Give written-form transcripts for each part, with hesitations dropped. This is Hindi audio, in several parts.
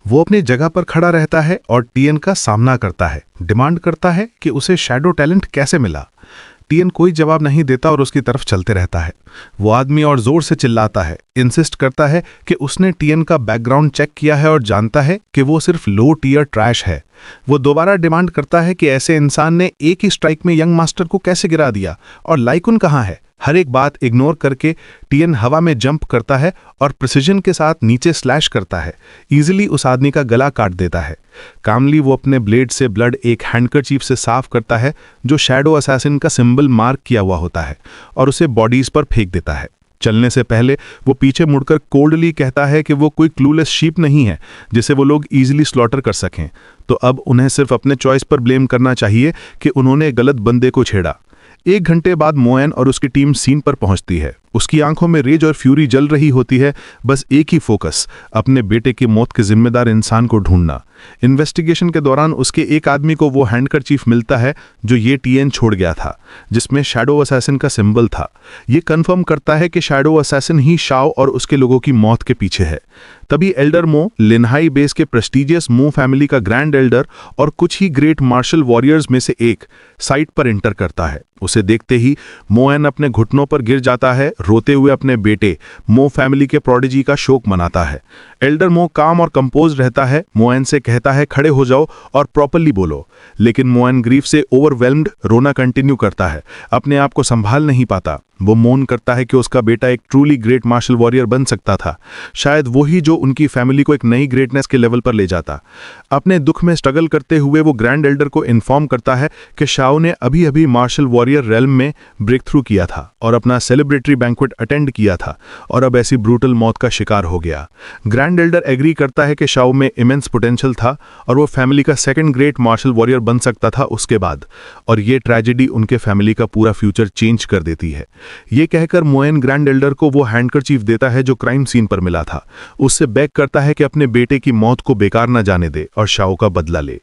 वो अपनी जगह पर खड़ा रहता है और टीएन का सामना करता है, डिमांड करता है कि उसे शैडो टैलेंट कैसे मिला। टीएन कोई जवाब नहीं देता और उसकी तरफ चलते रहता है। वो आदमी और जोर से चिल्लाता है, इंसिस्ट करता है कि उसने टीएन का बैकग्राउंड चेक किया है और जानता है कि वो सिर्फ लो टीयर ट्रैश है। वो दोबारा डिमांड करता है कि ऐसे इंसान ने एक ही स्ट्राइक में यंग मास्टर को कैसे गिरा दिया और लाइकुन कहाँ है। हर एक बात इग्नोर करके टीएन हवा में जंप करता है और प्रिसिजन के साथ नीचे स्लैश करता है। इजीली उस आदमी का गला काट देता है। कामली वो अपने ब्लेड से ब्लड एक हैंडकरचीफ से साफ करता है जो शैडो असैसिन का सिंबल मार्क किया हुआ होता है और उसे बॉडीज पर फेंक देता है। चलने से पहले वो पीछे मुड़कर कोल्डली कहता है कि वो कोई क्लूलेस शीप नहीं है जिसे वो लोग इजीली स्लॉटर कर सकें। तो अब उन्हें सिर्फ अपने चॉइस पर ब्लेम करना चाहिए कि उन्होंने गलत बंदे को छेड़ा। 1 घंटे बाद मोएन और उसकी टीम सीन पर पहुंचती है। उसकी आंखों में रेज और फ्यूरी जल रही होती है, बस एक ही फोकस, अपने बेटे की मौत के जिम्मेदार इंसान को ढूंढना। इन्वेस्टिगेशन के दौरान उसके एक आदमी को वो हैंडकरचीफ मिलता है जो ये टीएन छोड़ गया था, जिसमें शैडो असैसिन का सिंबल था। ये कंफर्म करता है कि शैडो असैसिन ही शाओ और उसके लोगों की मौत के पीछे है। तभी एल्डर मो, लिनहाई बेस के प्रेस्टीजियस मो फैमिली का ग्रैंड एल्डर और कुछ ही ग्रेट मार्शल वॉरियर्स में से एक, साइट पर एंटर करता है। उसे देखते ही मोएन अपने घुटनों पर गिर जाता है, रोते हुए अपने बेटे मो फैमिली के प्रोडिजी का शोक मनाता है। एल्डर मो काम और कंपोज रहता है, मोएन से कहता है खड़े हो जाओ और प्रॉपर्ली बोलो, लेकिन मोएन ग्रीफ से ओवरवेल्म्ड रोना कंटिन्यू करता है, अपने आप को संभाल नहीं पाता। वो मोन करता है कि उसका बेटा एक ट्रूली ग्रेट मार्शल वॉरियर बन सकता था, शायद वही जो उनकी फैमिली को एक नई ग्रेटनेस के लेवल पर ले जाता। अपने दुख में स्ट्रगल करते हुए वो ग्रैंड एल्डर को इन्फॉर्म करता है कि शाओ ने अभी अभी मार्शल वॉरियर रेल्म में ब्रेक थ्रू किया था और अपना सेलिब्रेटरी बैंक्वेट अटेंड किया था और अब ऐसी ब्रूटल मौत का शिकार हो गया। ग्रैंड एल्डर एग्री करता है कि शाओ में इमेंस पोटेंशियल था और वो फैमिली का सेकंड ग्रेट मार्शल वॉरियर बन सकता था उसके बाद, और ये ट्रेजेडी उनके फैमिली का पूरा फ्यूचर चेंज कर देती है। ये कहकर मोएन ग्रैंड एल्डर को वो हैंडकरचीफ देता है जो क्राइम सीन पर मिला था। उससे बेग करता है कि अपने बेटे की मौत को बेकार न जाने दे और शाओ का बदला ले।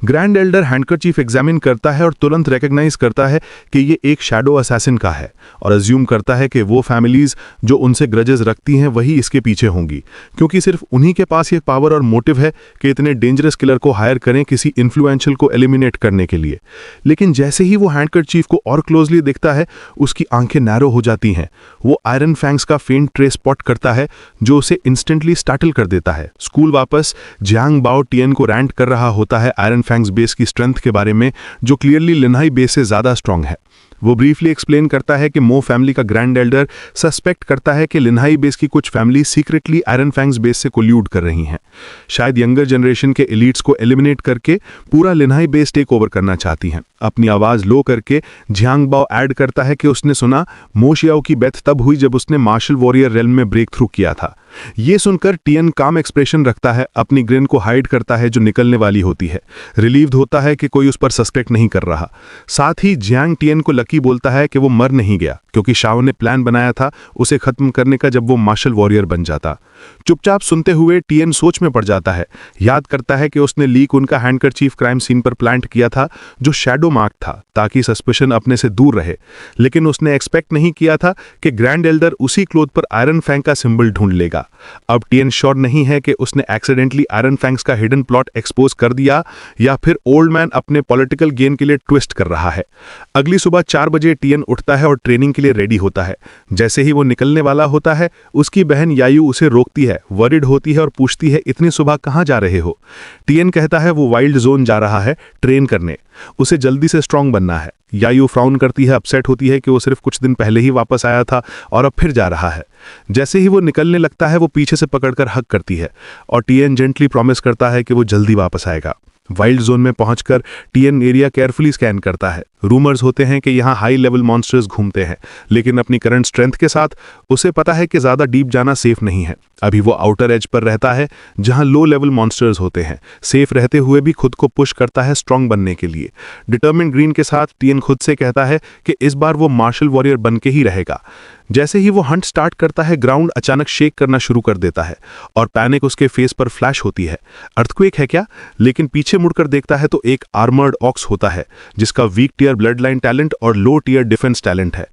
ग्रैंड एल्डर हैंडकरचीफ एग्जामिन करता है और तुरंत रिकॉग्नाइज करता है कि ये एक शैडो असैसिन का है और अज्यूम करता है कि वो फैमिलीज जो उनसे ग्रजेस रखती हैं वही इसके पीछे होंगी, क्योंकि सिर्फ उन्हीं के पास ये पावर और मोटिव है कि इतने डेंजरस किलर को हायर करें किसी इन्फ्लुएंशियल को एलिमिनेट करने के लिए। लेकिन जैसे ही वो हैंडकरचीफ को और क्लोजली देखता है, उसकी आंखें नैरो हो जाती हैं। वो आयरन फैंग्स का फेंट ट्रेस स्पॉट करता है जो उसे इंस्टेंटली स्टार्टल कर देता है। स्कूल वापस जियांग बाओ टीएन को रैंट कर रहा होता है आयरन फैंग्स बेस की स्ट्रेंथ के बारे में, जो क्लियरली लिनहाई बेस से ज्यादा स्ट्रांग है। वो ब्रीफली एक्सप्लेन करता है कि मो फैमिली का ग्रैंड एल्डर सस्पेक्ट करता है कि लिनहाई बेस की कुछ family secretly iron fangs base से कोल्यूड कर रही हैं, शायद यंगर जनरेशन के एलिट्स को एलिमिनेट करके पूरा लिनहाई बेस टेक ओवर करना चाहती हैं। अपनी आवाज लो करके जियांग बाओ ऐड करता है कि उसने सुना मो शियाओ की डेथ तब हुई जब उसने मार्शल वॉरियर रेल्म में ब्रेक थ्रू किया था। ये सुनकर टीएन काम एक्सप्रेशन रखता है, अपनी ग्रिन को हाइड करता है जो निकलने वाली होती है। रिलीव्ड होता है कि कोई उस पर सस्पेक्ट नहीं कर रहा। साथ ही जियांग टीएन को लकी बोलता है कि वो मर नहीं गया, क्योंकि शाओ ने प्लान बनाया था उसे खत्म करने का जब वो मार्शल वॉरियर बन जाता। चुपचाप सुनते हुए टीएन सोच में पड़ जाता है। याद करता है कि उसने लीक उनका हैंडकरचीफ क्राइम सीन पर प्लांट किया था जो शैडो मार्क था, ताकि सस्पिशन अपने से दूर रहे। लेकिन उसने एक्सपेक्ट नहीं किया था कि ग्रैंड एल्डर उसी क्लोथ पर आयरन फैंग का सिंबल ढूंढ लेगा। अब टीएन श्योर नहीं है कि उसने एक्सीडेंटली आयरन फैंग्स का हिडन प्लॉट एक्सपोज कर दिया या फिर ओल्ड मैन अपने पॉलिटिकल गेन के लिए ट्विस्ट कर रहा है। अगली सुबह 4 बजे टीएन उठता है और ट्रेनिंग के लिए रेडी होता है। जैसे ही वो निकलने वाला होता है, उसकी बहन यायू उसे रोकती है, वरिड होती है और पूछती है इतनी सुबह कहाँ जा रहे हो। टीएन कहता है वो वाइल्ड जोन जा रहा है ट्रेन करने, उसे जल्दी से स्ट्रांग बनना है। यायू फ्राउन करती है, अपसेट होती है कि वो सिर्फ कुछ दिन पहले ही वापस आया था और अब फिर जा रहा है। जैसे ही वो निकलने लगता है, वो पीछे से पकड़कर हग करती है और टीएन जेंटली प्रॉमिस करता है कि वो जल्दी वापस आएगा। वाइल्ड जोन में पहुंचकर टीएन एरिया केयरफुली स्कैन करता है। रूमर्स होते हैं कि यहाँ हाई लेवल मॉन्स्टर्स घूमते हैं, लेकिन अपनी करंट स्ट्रेंथ के साथ उसे पता है कि ज्यादा डीप जाना सेफ नहीं है। अभी वो आउटर एज पर रहता है जहां लो लेवल मॉन्स्टर्स होते हैं, सेफ रहते हुए भी खुद को पुश करता है स्ट्रांग बनने के लिए। डिटर्मिन्ड ग्रीन के साथ टीएन खुद से कहता है कि इस बार वो मार्शल वॉरियर बन के ही रहेगा। जैसे ही वो हंट स्टार्ट करता है, ग्राउंड अचानक शेक करना शुरू कर देता है और पैनिक उसके फेस पर फ्लैश होती है। अर्थक्वेक है क्या? लेकिन पीछे मुड़कर देखता है तो एक आर्मर्ड ऑक्स होता है जिसका weak tier blood line talent और लो टीयर डिफेंस टैलेंट है।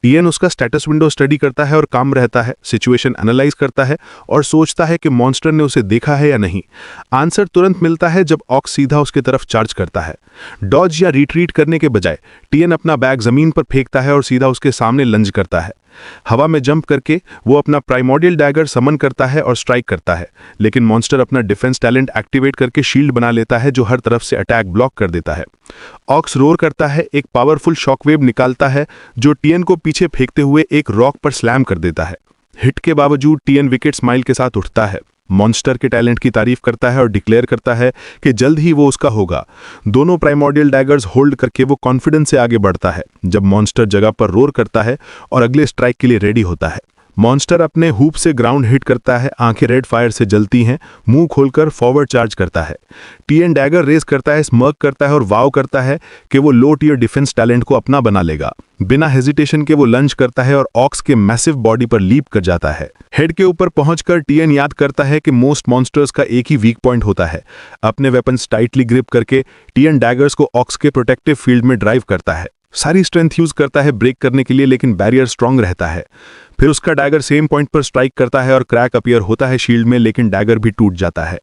टीएन उसका स्टेटस विंडो स्टडी करता है और काम रहता है, सिचुएशन एनालाइज करता है और सोचता है कि मॉन्स्टर ने उसे देखा है या नहीं। आंसर तुरंत मिलता है जब ऑक्स सीधा उसकी तरफ चार्ज करता है। डॉज या रिट्रीट करने के बजाय टीएन अपना बैग जमीन पर फेंकता है और सीधा उसके सामने लंज करता है। हवा में जंप करके वो अपना प्राइमोर्डियल डैगर समन करता है और स्ट्राइक करता है, लेकिन मॉन्स्टर अपना डिफेंस टैलेंट एक्टिवेट करके शील्ड बना लेता है जो हर तरफ से अटैक ब्लॉक कर देता है। ऑक्स रोर करता है, एक पावरफुल शॉकवेव निकालता है जो टीएन को पीछे फेंकते हुए एक रॉक पर स्लैम कर देता है। हिट के बावजूद टीएन विकेट स्माइल के साथ उठता है, मॉन्स्टर के टैलेंट की तारीफ करता है और डिक्लेयर करता है कि जल्द ही वो उसका होगा। दोनों प्राइमोर्डियल डैगर्स होल्ड करके वो कॉन्फिडेंस से आगे बढ़ता है जब मॉन्स्टर जगह पर रोर करता है और अगले स्ट्राइक के लिए रेडी होता है। मॉन्स्टर अपने हुप से ग्राउंड हिट करता है, आंखें रेड फायर से जलती हैं, मुंह खोलकर फॉरवर्ड चार्ज करता है। टीएन डैगर रेस करता है, स्मर्क करता है और वाव करता है कि वो लो टियर डिफेंस टैलेंट को अपना बना लेगा। बिना हेजिटेशन के वो लंच करता है और ऑक्स के मैसिव बॉडी पर लीप कर जाता है। हेड के ऊपर पहुंचकर टीएन याद करता है कि मोस्ट मॉन्स्टर्स का एक ही वीक पॉइंट होता है। अपने वेपन्स टाइटली ग्रिप करके टीएन डैगर्स को ऑक्स के प्रोटेक्टिव फील्ड में ड्राइव करता है। सारी स्ट्रेंथ यूज करता है ब्रेक करने के लिए, लेकिन बैरियर स्ट्रांग रहता है। फिर उसका डैगर सेम पॉइंट पर स्ट्राइक करता है और क्रैक अपीयर होता है शील्ड में, लेकिन डैगर भी टूट जाता है।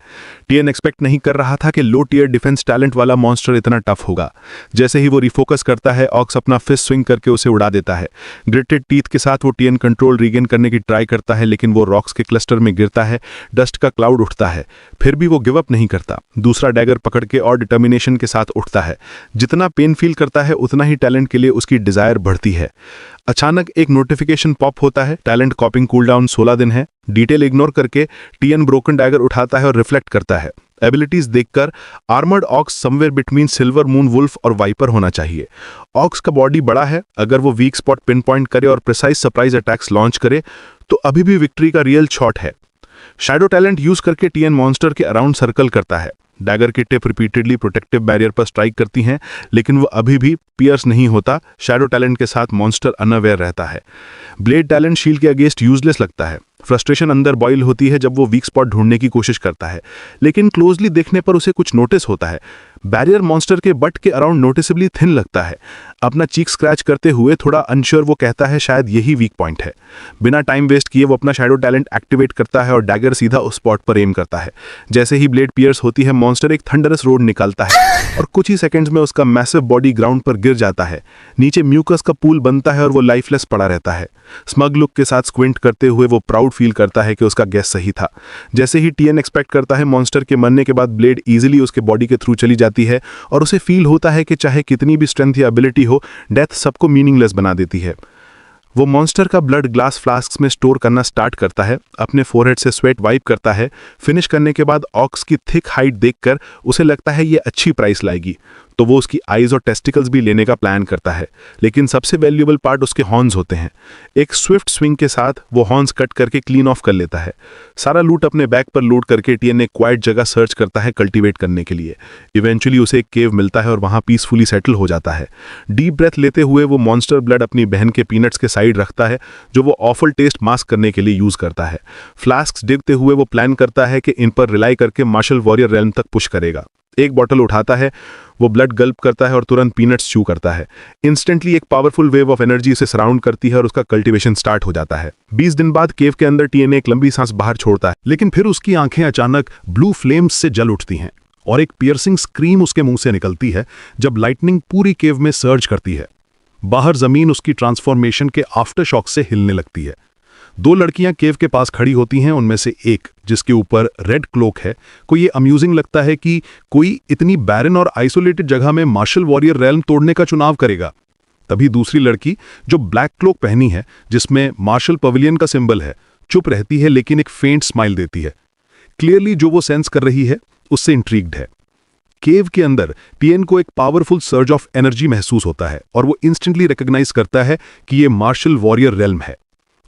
टीएन एक्सपेक्ट नहीं कर रहा था कि लो टियर डिफेंस टैलेंट वाला मॉन्स्टर इतना टफ होगा। जैसे ही वो रिफोकस करता है, ऑक्स अपना फिस्ट स्विंग करके उसे उड़ा देता है। ग्रिटेड टीथ के साथ वो टीएन कंट्रोल रीगेन करने की ट्राई करता है, लेकिन वो रॉक्स के क्लस्टर में गिरता है, डस्ट का क्लाउड उठता है। फिर भी वो गिव अप नहीं करता, दूसरा डैगर पकड़ के और डिटर्मिनेशन के साथ उठता है। जितना पेन फील करता है उतना ही टैलेंट के लिए उसकी डिजायर बढ़ती है। अचानक एक नोटिफिकेशन पॉप होता है, टैलेंट कॉपिंग कूलडाउन 16 दिन है। डिटेल इग्नोर करके टीएन ब्रोकन डैगर उठाता है और रिफ्लेक्ट करता है। एबिलिटीज देखकर armoured ox somewhere between silver moon wolf और वाइपर होना चाहिए। ऑक्स का बॉडी बड़ा है, अगर वो वीक स्पॉट पिन पॉइंट करे और प्रिसाइज सरप्राइज अटैक्स लॉन्च करे तो अभी भी विक्ट्री का रियल शॉट है। शैडो टैलेंट यूज करके टीएन मॉन्स्टर के अराउंड सर्कल करता है। डैगर की टिप रिपीटेडली प्रोटेक्टिव बैरियर पर स्ट्राइक करती हैं, लेकिन वो अभी भी पियर्स नहीं होता। शैडो टैलेंट के साथ मॉन्स्टर अनअवेयर रहता है। ब्लेड टैलेंट शील्ड के अगेंस्ट यूजलेस लगता है। फ्रस्ट्रेशन अंदर बॉयल होती है जब वो वीक स्पॉट ढूंढने की कोशिश करता है, लेकिन क्लोजली देखने पर उसे कुछ नोटिस होता है। बैरियर मॉन्स्टर के बट के अराउंड नोटिसेबली थिन लगता है। अपना चीक स्क्रैच करते हुए थोड़ा अनश्योर वो कहता है शायद यही वीक पॉइंट है। बिना टाइम वेस्ट किए वो अपना शैडो टैलेंट एक्टिवेट करता है और डैगर सीधा उस स्पॉट पर एम करता है। जैसे ही ब्लेड पियर्स होती है, मॉन्स्टर एक थंडरस रोड निकालता है और कुछ ही सेकंड्स में उसका मैसिव बॉडी ग्राउंड पर गिर जाता है। नीचे म्यूकस का पूल बनता है और वो लाइफलेस पड़ा रहता है। स्मग लुक के साथ स्क्विंट करते हुए वो प्राउड फील करता है कि उसका गैस सही था। जैसे ही टीएन एक्सपेक्ट करता है, मॉन्स्टर के मरने के बाद ब्लेड इजीली उसके बॉडी के थ्रू चली जाती है और उसे फील होता है कि चाहे कितनी भी स्ट्रेंथ या एबिलिटी हो, डेथ सबको मीनिंगलेस बना देती है। वो मॉन्स्टर का ब्लड ग्लास फ्लास्क्स में स्टोर करना स्टार्ट करता है, अपने फोरहेड से स्वेट वाइप करता है। फिनिश करने के बाद ऑक्स की थिक हाइट देखकर उसे लगता है ये अच्छी प्राइस लाएगी, तो वो उसकी आईज और टेस्टिकल्स भी लेने का प्लान करता है। लेकिन सबसे वैल्यूएबल पार्ट उसके हॉर्न्स होते हैं। एक स्विफ्ट स्विंग के साथ वो हॉर्न्स कट करके क्लीन ऑफ कर लेता है। सारा लूट अपने बैग पर लोड करके टीएन एक क्वाइट जगह सर्च करता है कल्टीवेट करने के लिए। इवेंचुअली उसे एक केव मिलता है और वहां पीसफुली सेटल हो जाता है। डीप ब्रेथ लेते हुए वो मॉन्स्टर ब्लड अपनी बहन के पीनट्स के साइड रखता है, जो वो ऑफल टेस्ट मास्क करने के लिए यूज करता है। फ्लास्क्स देखते हुए वो प्लान करता है कि इन पर रिलाई करके मार्शल वॉरियर रेल्म तक पुश करेगा। एक बॉटल उठाता है, वो ब्लड गल्प करता है और तुरंत पीनट्स चू करता है। इंस्टेंटली एक पावरफुल वेव ऑफ एनर्जी उसे सराउंड करती है और उसका कल्टीवेशन स्टार्ट हो जाता है। 20 दिन बाद केव के अंदर टीएन एक लंबी सांस बाहर छोड़ता है, लेकिन फिर उसकी आंखें अचानक ब्लू फ्लेम्स से जल उठती हैं और एक पियर्सिंग स्क्रीम उसके मुंह से निकलती है जब लाइटनिंग पूरी केव में सर्ज करती है। बाहर जमीन उसकी ट्रांसफॉर्मेशन के आफ्टर शॉक से हिलने लगती है। 2 लड़कियां केव के पास खड़ी होती हैं, उनमें से एक जिसके ऊपर रेड क्लोक है को ये अम्यूजिंग लगता है कि कोई इतनी बैरन और आइसोलेटेड जगह में मार्शल वॉरियर रेल्म तोड़ने का चुनाव करेगा। तभी दूसरी लड़की जो ब्लैक क्लोक पहनी है जिसमें मार्शल पवेलियन का सिंबल है, चुप रहती है लेकिन एक फेंट स्माइल देती है। क्लियरली जो वो सेंस कर रही है उससे इंट्रीग्ड है। केव के अंदर टीएन को एक पावरफुल सर्ज ऑफ एनर्जी महसूस होता है और वो इंस्टेंटली रिकॉग्नाइज करता है कि ये मार्शल वॉरियर रेल्म है।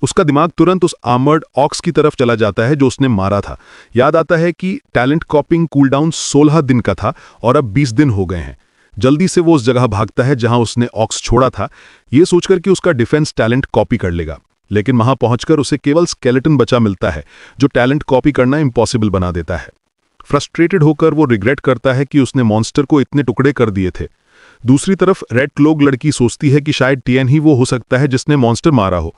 उसका दिमाग तुरंत उस आर्मर्ड ऑक्स की तरफ चला जाता है जो उसने मारा था। याद आता है कि टैलेंट कॉपिंग कूलडाउन 16 दिन का था और अब 20 दिन हो गए हैं। जल्दी से वो उस जगह भागता है जहां उसने ऑक्स छोड़ा था, ये सोचकर कि उसका डिफेंस टैलेंट कॉपी कर लेगा। लेकिन वहां पहुंचकर उसे केवल स्केलेटन बचा मिलता है जो टैलेंट कॉपी करना इम्पॉसिबल बना देता है। फ्रस्ट्रेटेड होकर वो रिग्रेट करता है कि उसने मॉन्स्टर को इतने टुकड़े कर दिए थे। दूसरी तरफ रेड क्लोक लड़की सोचती है कि शायद टीएन ही वो हो सकता है जिसने मॉन्स्टर मारा हो।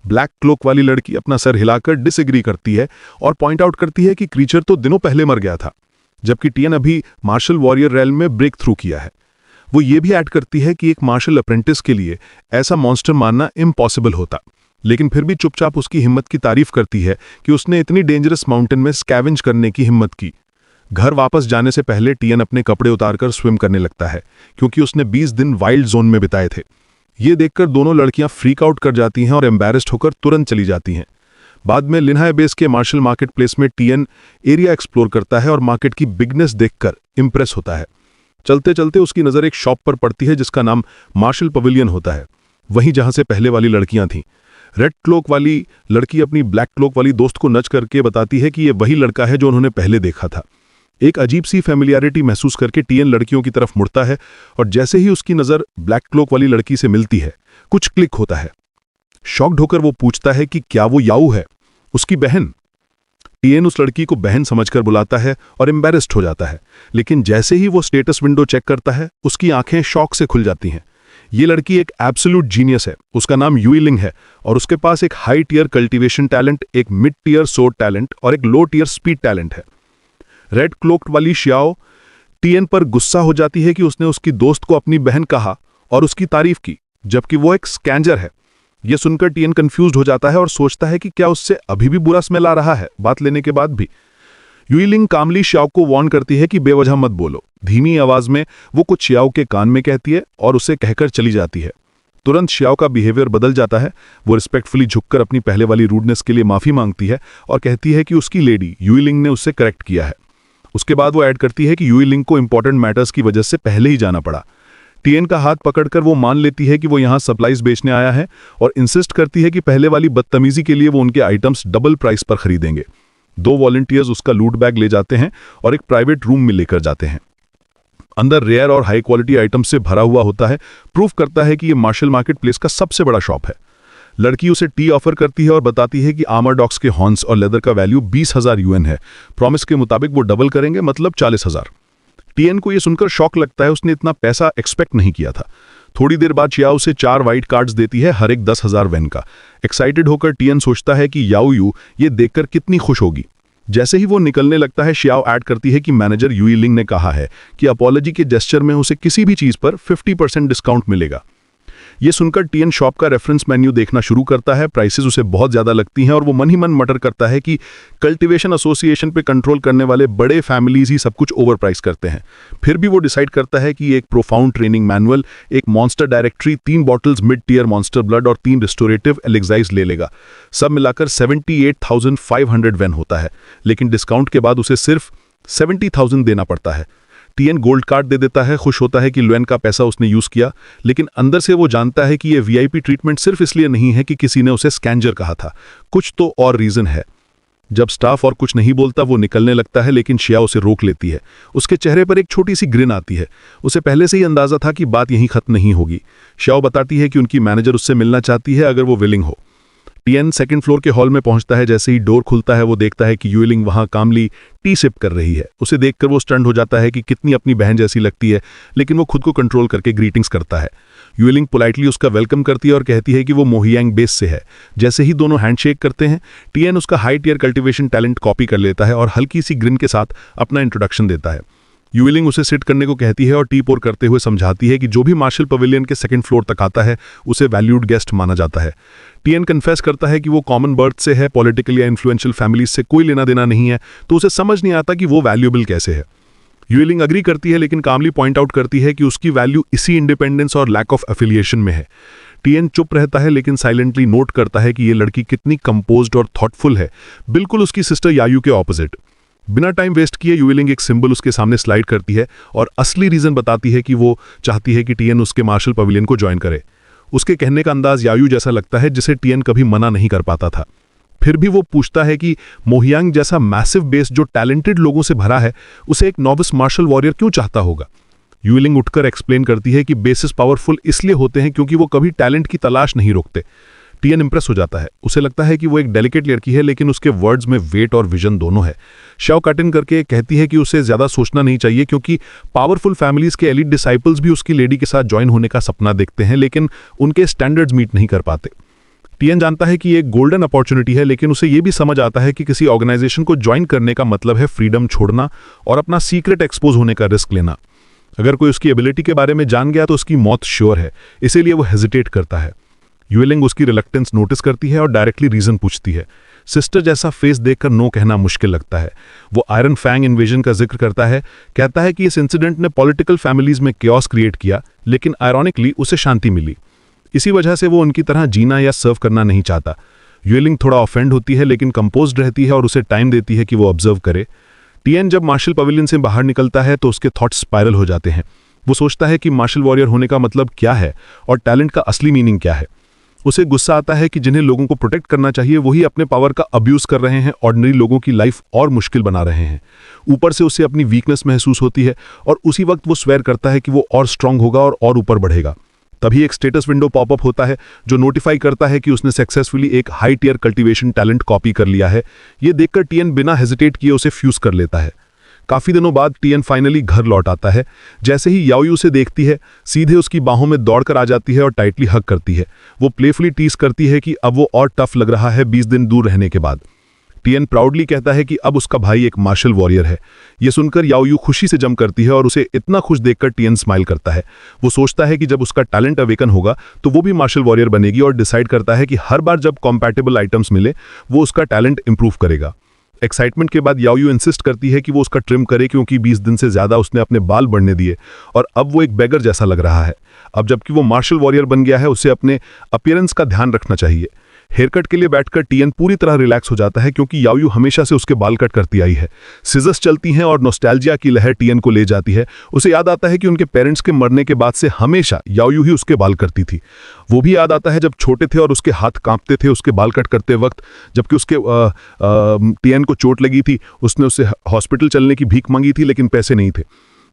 ब्लैक क्लोक वाली लड़की अपना सर हिलाकर डिसएग्री करती है और पॉइंट आउट करती है कि क्रीचर तो दिनों पहले मर गया था, जबकि टीएन अभी मार्शल वॉरियर रेल्म में ब्रेक थ्रू किया है। वो ये भी ऐड करती है कि एक मार्शल अप्रेंटिस के लिए ऐसा मॉन्स्टर मारना इम्पॉसिबल होता, लेकिन फिर भी चुपचाप उसकी हिम्मत की तारीफ करती है कि उसने इतनी डेंजरस माउंटेन में स्कैवेंज करने की हिम्मत की। घर वापस जाने से पहले टीएन अपने कपड़े उतारकर स्विम करने लगता है, क्योंकि उसने 20 दिन वाइल्ड जोन में बिताए थे। ये देखकर दोनों लड़कियां फ्रीक आउट कर जाती हैं और एम्बैरेस्ड होकर तुरंत चली जाती हैं। बाद में लिनहाई बेस के मार्शल मार्केट प्लेस में टीएन एरिया एक्सप्लोर करता है और मार्केट की बिगनेस देखकर इंप्रेस होता है। चलते चलते उसकी नज़र एक शॉप पर पड़ती है जिसका नाम मार्शल पवेलियन होता है, वहीं जहां से पहले वाली लड़कियां थीं। रेड क्लोक वाली लड़की अपनी ब्लैक क्लोक वाली दोस्त को नच करके बताती है कि यह वही लड़का है जो उन्होंने पहले देखा था। एक अजीब सी फेमिलियरिटी महसूस करके टीएन लड़कियों की तरफ मुड़ता है और जैसे ही उसकी नज़र ब्लैक क्लोक वाली लड़की से मिलती है, कुछ क्लिक होता है। शॉक्ड होकर वो पूछता है कि क्या वो याऊ है, उसकी बहन। टीएन उस लड़की को बहन समझकर बुलाता है और एम्बैरेस्ड हो जाता है, लेकिन जैसे ही वो स्टेटस विंडो चेक करता है, उसकी आंखें शॉक से खुल जाती हैं। ये लड़की एक एब्सोल्यूट जीनियस है, उसका नाम युई लिंग है और उसके पास एक हाई टियर कल्टीवेशन टैलेंट, एक मिड टियर सोर्ड टैलेंट और एक लो टियर स्पीड टैलेंट है। रेड क्लोक्ड वाली श्याओ टीएन पर गुस्सा हो जाती है कि उसने उसकी दोस्त को अपनी बहन कहा और उसकी तारीफ की, जबकि वो एक स्कैंजर है। यह सुनकर टीएन कंफ्यूज्ड हो जाता है और सोचता है कि क्या उससे अभी भी बुरा स्मेल आ रहा है बात लेने के बाद भी। युई लिंग कामली श्याओ को वार्न करती है कि बेवजह मत बोलो। धीमी आवाज में वो कुछ श्याओ के कान में कहती है और उसे कहकर चली जाती है। तुरंत श्याओ का बिहेवियर बदल जाता है। वो रिस्पेक्टफुली झुककर अपनी पहले वाली रूडनेस के लिए माफी मांगती है और कहती है कि उसकी लेडी युई लिंग ने उससे करेक्ट किया है। उसके बाद वो ऐड करती है कि युई लिंग को इंपॉर्टेंट मैटर्स की वजह से पहले ही जाना पड़ा। टीएन का हाथ पकड़कर वो मान लेती है कि वो यहाँ सप्लाईज बेचने आया है और इंसिस्ट करती है कि पहले वाली बदतमीजी के लिए वो उनके आइटम्स डबल प्राइस पर खरीदेंगे। 2 वॉलंटियर्स उसका लूट बैग ले जाते हैं और एक प्राइवेट रूम में लेकर जाते हैं। अंदर रेयर और हाई क्वालिटी आइटम्स से भरा हुआ होता है। प्रूफ करता है कि ये मार्शल मार्केट प्लेस का सबसे बड़ा शॉप है। लड़की उसे टी ऑफर करती है और बताती है कि आर्मर डॉग्स के हॉर्न्स और लेदर का वैल्यू 20,000 यूएन है। प्रॉमिस के मुताबिक वो डबल करेंगे, मतलब 40,000। टीएन को यह सुनकर शॉक लगता है, उसने इतना पैसा एक्सपेक्ट नहीं किया था। थोड़ी देर बाद शियाओ उसे 4 वाइट कार्ड्स देती है, हर एक 10,000 वेन का। एक्साइटेड होकर टीएन सोचता है कि याओ यू ये देखकर कितनी खुश होगी। जैसे ही वो निकलने लगता है, शियाओ ऐड करती है कि मैनेजर युई लिंग ने कहा है कि अपॉलॉजी के जेस्चर में उसे किसी भी चीज पर 50% डिस्काउंट मिलेगा। ये सुनकर टीएन शॉप का रेफरेंस मेन्यू देखना शुरू करता है। प्राइसेस उसे बहुत ज्यादा लगती हैं और वो मन ही मन मटर करता है कि कल्टीवेशन एसोसिएशन पे कंट्रोल करने वाले बड़े फैमिलीज ही सब कुछ ओवर प्राइस करते हैं। फिर भी वो डिसाइड करता है कि एक प्रोफाउंड ट्रेनिंग मैनुअल, एक monster directory, 3 bottles mid tier monster blood और 3 रिस्टोरेटिव एलेक्साइज ले लेगा। सब मिलाकर 78,500 वेन होता है, लेकिन डिस्काउंट के बाद उसे सिर्फ 70,000 देना पड़ता है। टीएन गोल्ड कार्ड दे देता है, खुश होता है कि लुएन का पैसा उसने यूज किया, लेकिन अंदर से वो जानता है कि ये वीआईपी ट्रीटमेंट सिर्फ इसलिए नहीं है कि किसी ने उसे स्कैंजर कहा था, कुछ तो और रीजन है। जब स्टाफ और कुछ नहीं बोलता, वो निकलने लगता है, लेकिन शिया उसे रोक लेती है। उसके चेहरे पर एक छोटी सी ग्रिन आती है। उसे पहले से ही अंदाजा था कि बात यहीं खत्म नहीं होगी। शियाओ बताती है कि उनकी मैनेजर उससे मिलना चाहती है अगर वो विलिंग हो। टीएन सेकंड फ्लोर के हॉल में पहुंचता है। जैसे ही डोर खुलता है, वो देखता है कि युई लिंग वहां कामली टी सिप कर रही है। उसे देखकर वो स्टंट हो जाता है कि कितनी अपनी बहन जैसी लगती है, लेकिन वो खुद को कंट्रोल करके ग्रीटिंग्स करता है। युई लिंग पोलाइटली उसका वेलकम करती है और कहती है कि वो मोहियांग बेस से है। जैसे ही दोनों हैंडशेक करते हैं, टीएन उसका high tier cultivation talent copy कर लेता है और हल्की सी ग्रिन के साथ अपना इंट्रोडक्शन देता है। युई लिंग उसे सिट करने को कहती है और टी पोर करते हुए समझाती है कि जो भी मार्शल पवेलियन के सेकंड फ्लोर तक आता है, उसे वैल्यूड गेस्ट माना जाता है। टीएन कन्फेस करता है कि वो कॉमन बर्थ से है, पॉलिटिकल या इन्फ्लुएंशियल फैमिलीज से कोई लेना देना नहीं है, तो उसे समझ नहीं आता कि वो वैल्यूएबल कैसे है। युई लिंग अग्री करती है, लेकिन कामली पॉइंट आउट करती है कि उसकी वैल्यू इसी इंडिपेंडेंस और लैक ऑफ एफिलिएशन में है। टीएन चुप रहता है, लेकिन साइलेंटली नोट करता है कि ये लड़की कितनी कंपोज्ड और थॉटफुल है, बिल्कुल उसकी सिस्टर यायू के ऑपोजिट। बिना टाइम वेस्ट किए युई लिंग एक सिंबल उसके सामने स्लाइड करती है और असली रीजन बताती है कि वो चाहती है कि टीएन उसके मार्शल पवेलियन को ज्वाइन करे। उसके कहने का अंदाज यायू जैसा लगता है, जिसे टीएन कभी मना नहीं कर पाता था। फिर भी वो पूछता है कि मोहियांग जैसा मैसिव बेस जो टैलेंटेड लोगों से भरा है, उसे एक नॉविस मार्शल वॉरियर क्यों चाहता होगा। युई लिंग उठकर एक्सप्लेन करती है कि बेसिस पावरफुल इसलिए होते हैं क्योंकि वो कभी टैलेंट की तलाश नहीं रोकते। टियन इंप्रेस हो जाता है। उसे लगता है कि वो एक डेलिकेट लड़की है, लेकिन उसके वर्ड्स में वेट और विजन दोनों है। श्याओ कट इन करके कहती है कि उसे ज्यादा सोचना नहीं चाहिए, क्योंकि पावरफुल फैमिलीज के एलिट डिसाइपल्स भी उसकी लेडी के साथ ज्वाइन होने का सपना देखते हैं, लेकिन उनके स्टैंडर्ड्स मीट नहीं कर पाते। टियन जानता है कि ये एक गोल्डन अपॉर्चुनिटी है, लेकिन उसे ये भी समझ आता है कि किसी ऑर्गेनाइजेशन को ज्वाइन करने का मतलब है फ्रीडम छोड़ना और अपना सीक्रेट एक्सपोज होने का रिस्क लेना। अगर कोई उसकी एबिलिटी के बारे में जान गया तो उसकी मौत श्योर है, इसीलिए वो हेजिटेट करता है। यूएलिंग उसकी रिलक्टेंस नोटिस करती है और डायरेक्टली रीजन पूछती है। सिस्टर जैसा फेस देखकर नो कहना मुश्किल लगता है। वो आयरन फैंग इन्वेजन का जिक्र करता है, कहता है कि इस इंसिडेंट ने पॉलिटिकल फैमिलीज में केओस क्रिएट किया, लेकिन आयरॉनिकली उसे शांति मिली। इसी वजह से वो उनकी तरह जीना या सर्व करना नहीं चाहता। यूएलिंग थोड़ा ऑफेंड होती है, लेकिन कंपोज्ड रहती है और उसे टाइम देती है कि वो ऑब्जर्व करे। टियन जब मार्शल पवेलियन से बाहर निकलता है तो उसके थॉट्स स्पाइरल हो जाते हैं। वो सोचता है कि मार्शल वॉरियर होने का मतलब क्या है और टैलेंट का असली मीनिंग क्या है। उसे गुस्सा आता है कि जिन्हें लोगों को प्रोटेक्ट करना चाहिए वही अपने पावर का अब्यूज कर रहे हैं, ऑर्डिनरी लोगों की लाइफ और मुश्किल बना रहे हैं। ऊपर से उसे अपनी वीकनेस महसूस होती है और उसी वक्त वो स्वेयर करता है कि वो और स्ट्रांग होगा और ऊपर बढ़ेगा। तभी एक स्टेटस विंडो पॉपअप होता है जो नोटिफाई करता है कि उसने सक्सेसफुली एक high tier cultivation talent copy कर लिया है। ये देखकर टियन बिना हेजिटेट किए उसे फ्यूज कर लेता है। काफी दिनों बाद टियन फाइनली घर लौट आता है। जैसे ही याओयू उसे देखती है, सीधे उसकी बाहों में दौड़कर आ जाती है और टाइटली हग करती है। वो प्लेफुली टीज करती है कि अब वो और टफ लग रहा है 20 दिन दूर रहने के बाद। टियन प्राउडली कहता है कि अब उसका भाई एक मार्शल वॉरियर है। ये सुनकर याओयू खुशी से जम करती है और उसे इतना खुश देखकर टियन स्माइल करता है। वो सोचता है कि जब उसका टैलेंट अवेकन होगा तो वो भी मार्शल वॉरियर बनेगी और डिसाइड करता है कि हर बार जब कॉम्पैटिबल आइटम्स मिले वो उसका टैलेंट इंप्रूव करेगा। एक्साइटमेंट के बाद याओयू इंसिस्ट करती है कि वो उसका ट्रिम करे, क्योंकि 20 दिन से ज्यादा उसने अपने बाल बढ़ने दिए और अब वो एक बेगर जैसा लग रहा है। अब जबकि वो मार्शल वॉरियर बन गया है, उसे अपने अपीयरेंस का ध्यान रखना चाहिए। हेयरकट के लिए बैठकर टियन पूरी तरह रिलैक्स हो जाता है, क्योंकि याओयू हमेशा से उसके बाल कट करती आई है। सिजर्स चलती हैं और नॉस्टैल्जिया की लहर टियन को ले जाती है। उसे याद आता है कि उनके पेरेंट्स के मरने के बाद से हमेशा याओयू ही उसके बाल करती थी। वो भी याद आता है जब छोटे थे और उसके हाथ कांपते थे उसके बाल कट करते वक्त, जबकि उसके टियन को चोट लगी थी। उसने उससे हॉस्पिटल चलने की भीख मांगी थी, लेकिन पैसे नहीं थे।